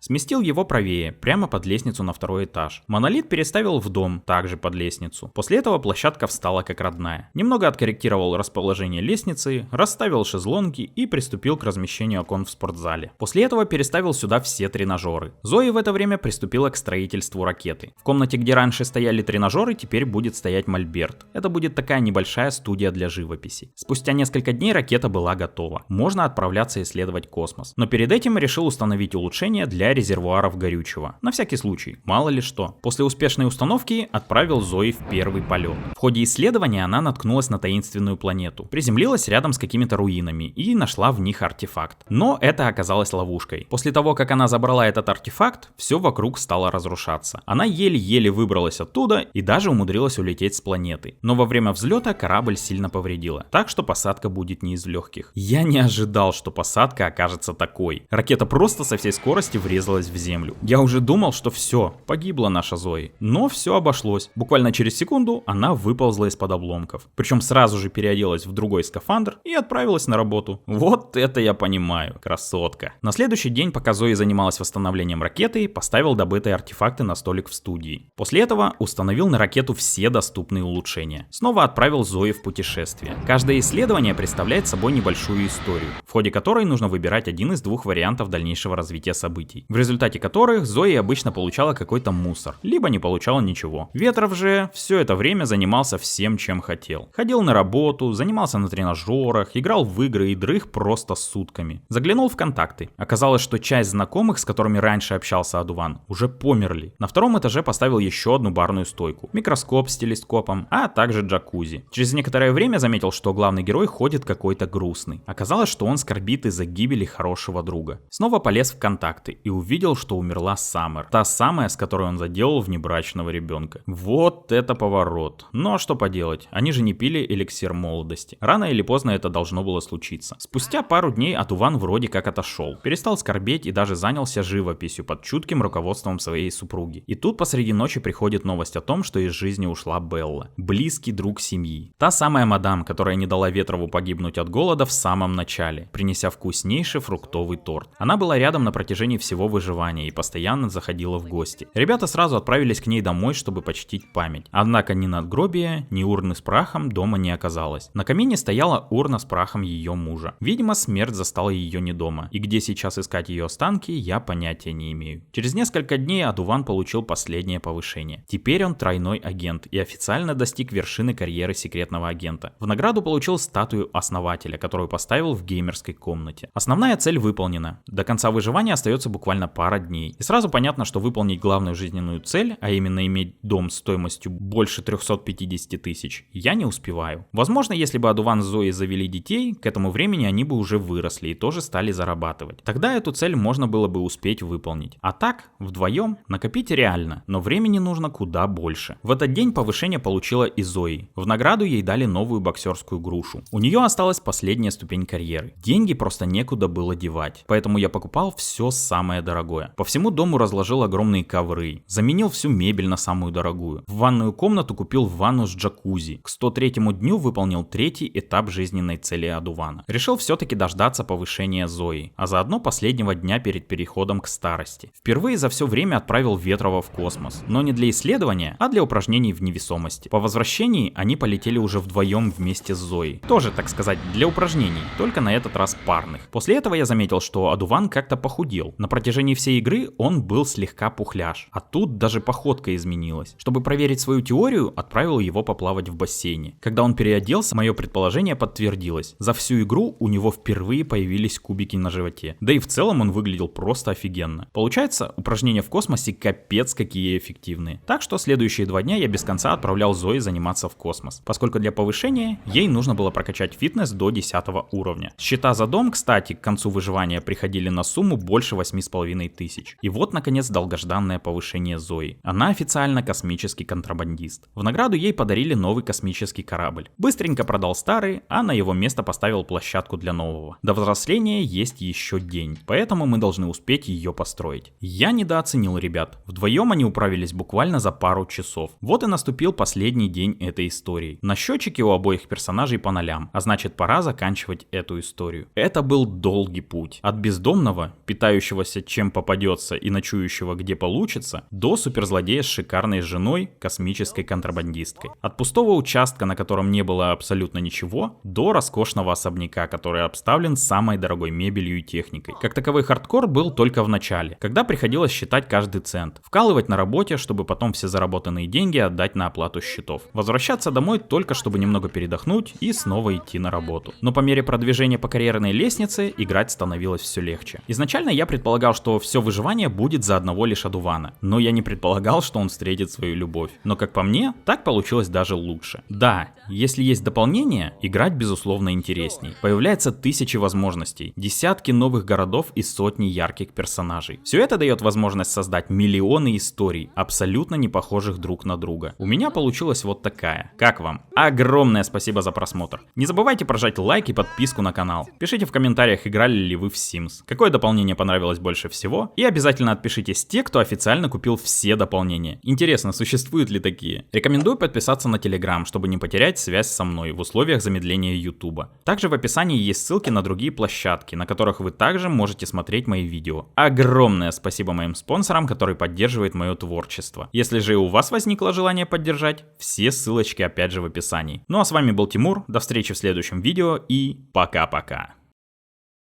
Сместил его правее, прямо под лестницу на второй этаж. Монолит переставил в дом, также под лестницу. После этого площадка встала как родная. Немного откорректировал расположение лестницы, расставил шезлонги и приступил к размещению окон в спортзале. После этого переставил сюда все тренажеры. Зои в это время приступила к строительству ракеты. В комнате, где раньше стояли тренажеры, теперь будет стоять мольберт. Это будет такая небольшая студия для живописи. Спустя несколько дней ракета была готова. Можно отправляться исследовать космос. Но перед этим решил установить улучшения для резервуаров горючего. На всякий случай, мало ли что. После успешной установки отправил Зои в первый полет. В ходе исследования она наткнулась на таинственную планету. Приземлилась рядом с какими-то руинами и нашла в них артефакт. Но это оказалось ловушкой. После того, как она забрала этот артефакт, все вокруг стало разрушаться. Она еле-еле выбралась оттуда и даже умудрилась улететь с планеты. Но во время взлета корабль сильно повредила. Так что посадка посадка будет не из легких. Я не ожидал, что посадка окажется такой. Ракета просто со всей скорости врезалась в землю. Я уже думал, что все, погибла наша Зои. Но все обошлось. Буквально через секунду она выползла из-под обломков. Причем сразу же переоделась в другой скафандр и отправилась на работу. Вот это я понимаю, красотка. На следующий день, пока Зои занималась восстановлением ракеты, поставил добытые артефакты на столик в студии. После этого установил на ракету все доступные улучшения. Снова отправил Зои в путешествие. Каждое исследование представляет собой небольшую историю, в ходе которой нужно выбирать один из двух вариантов дальнейшего развития событий, в результате которых Зои обычно получала какой-то мусор, либо не получала ничего. Ветров же все это время занимался всем, чем хотел. Ходил на работу, занимался на тренажерах, играл в игры и дрых просто сутками. Заглянул в контакты. Оказалось, что часть знакомых, с которыми раньше общался Адуван, уже померли. На втором этаже поставил еще одну барную стойку, микроскоп с телескопом, а также джакузи. Через некоторое время заметил, что главный герой ходит какой-то грустный. Оказалось, что он скорбит из-за гибели хорошего друга. Снова полез в контакты и увидел, что умерла Саммер. Та самая, с которой он заделал внебрачного ребенка. Вот это поворот. Ну а что поделать, они же не пили эликсир молодости. Рано или поздно это должно было случиться. Спустя пару дней Адуван вроде как отошел. Перестал скорбеть и даже занялся живописью под чутким руководством своей супруги. И тут посреди ночи приходит новость о том, что из жизни ушла Белла. Близкий друг семьи. Та самая мадам, которая не дала Ветрову погибнуть от голода в самом начале, принеся вкуснейший фруктовый торт. Она была рядом на протяжении всего выживания и постоянно заходила в гости. Ребята сразу отправились к ней домой, чтобы почтить память. Однако ни надгробия, ни урны с прахом дома не оказалось. На камине стояла урна с прахом ее мужа. Видимо, смерть застала ее не дома. И где сейчас искать ее останки, я понятия не имею. Через несколько дней Адуван получил последнее повышение. Теперь он тройной агент и официально достиг вершины карьеры секретного агента. В награду получил статую основателя, которую поставил в геймерской комнате. Основная цель выполнена. До конца выживания остается буквально пара дней. И сразу понятно, что выполнить главную жизненную цель, а именно иметь дом стоимостью больше 350 тысяч, я не успеваю. Возможно, если бы Адуван с Зоей завели детей, к этому времени они бы уже выросли и тоже стали зарабатывать. Тогда эту цель можно было бы успеть выполнить. А так, вдвоем, накопить реально, но времени нужно куда больше. В этот день повышение получила и Зои. В награду ей дали новую боксерскую грушу. У нее осталась последняя ступень карьеры. Деньги просто некуда было девать, поэтому я покупал все самое дорогое. По всему дому разложил огромные ковры, заменил всю мебель на самую дорогую. В ванную комнату купил ванну с джакузи. К 103-му дню выполнил третий этап жизненной цели Адувана. Решил все-таки дождаться повышения Зои, а заодно последнего дня перед переходом к старости. Впервые за все время отправил Ветрова в космос, но не для исследования, а для упражнений в невесомости. По возвращении они полетели уже вдвоем вместе с Зоей. Тоже, так сказать, для упражнений, только на этот раз парных. После этого я заметил, что Адуван как-то похудел. На протяжении всей игры он был слегка пухляж, а тут даже походка изменилась. Чтобы проверить свою теорию, отправил его поплавать в бассейне. Когда он переоделся, мое предположение подтвердилось. За всю игру у него впервые появились кубики на животе. Да и в целом он выглядел просто офигенно. Получается, упражнения в космосе капец какие эффективные. Так что следующие 2 дня я без конца отправлял Зои заниматься в космос, поскольку для повышения ей нужно было прокачать фитнес до 10 уровня. Счета за дом, кстати, к концу выживания приходили на сумму больше 8500. И вот, наконец, долгожданное повышение Зои. Она официально космический контрабандист. В награду ей подарили новый космический корабль. Быстренько продал старый, а на его место поставил площадку для нового. До взросления есть еще день, поэтому мы должны успеть ее построить. Я недооценил ребят. Вдвоем они управились буквально за пару часов. Вот и наступил последний день этой истории. На счетчике у обоих персонажей по нолям, а значит пора заканчивать эту историю. Это был долгий путь. От бездомного, питающегося чем попадется и ночующего где получится, до суперзлодея с шикарной женой, космической контрабандисткой. От пустого участка, на котором не было абсолютно ничего, до роскошного особняка, который обставлен самой дорогой мебелью и техникой. Как таковой хардкор был только в начале, когда приходилось считать каждый цент, вкалывать на работе, чтобы потом все заработанные деньги отдать на оплату счетов. Возвращаться домой только чтобы немного передохнуть и снова идти на работу. Но по мере продвижения по карьерной лестнице играть становилось все легче. Изначально я предполагал, что все выживание будет за одного лишь Адувана, но я не предполагал, что он встретит свою любовь. Но как по мне, так получилось даже лучше. Да, если есть дополнение, играть безусловно интересней. Появляется тысячи возможностей, десятки новых городов и сотни ярких персонажей. Все это дает возможность создать миллионы историй, абсолютно не похожих друг на друга. У меня получилась вот такая. Как вам? Огромное спасибо за просмотр. Не Не забывайте прожать лайк и подписку на канал. Пишите в комментариях, играли ли вы в Sims, какое дополнение понравилось больше всего, и обязательно отпишитесь те, кто официально купил все дополнения. Интересно, существуют ли такие? Рекомендую подписаться на Telegram, чтобы не потерять связь со мной в условиях замедления YouTube. Также в описании есть ссылки на другие площадки, на которых вы также можете смотреть мои видео. Огромное спасибо моим спонсорам, которые поддерживают мое творчество. Если же и у вас возникло желание поддержать, все ссылочки опять же в описании. Ну а с вами был Тимур, до встречи в следующем видео и пока-пока.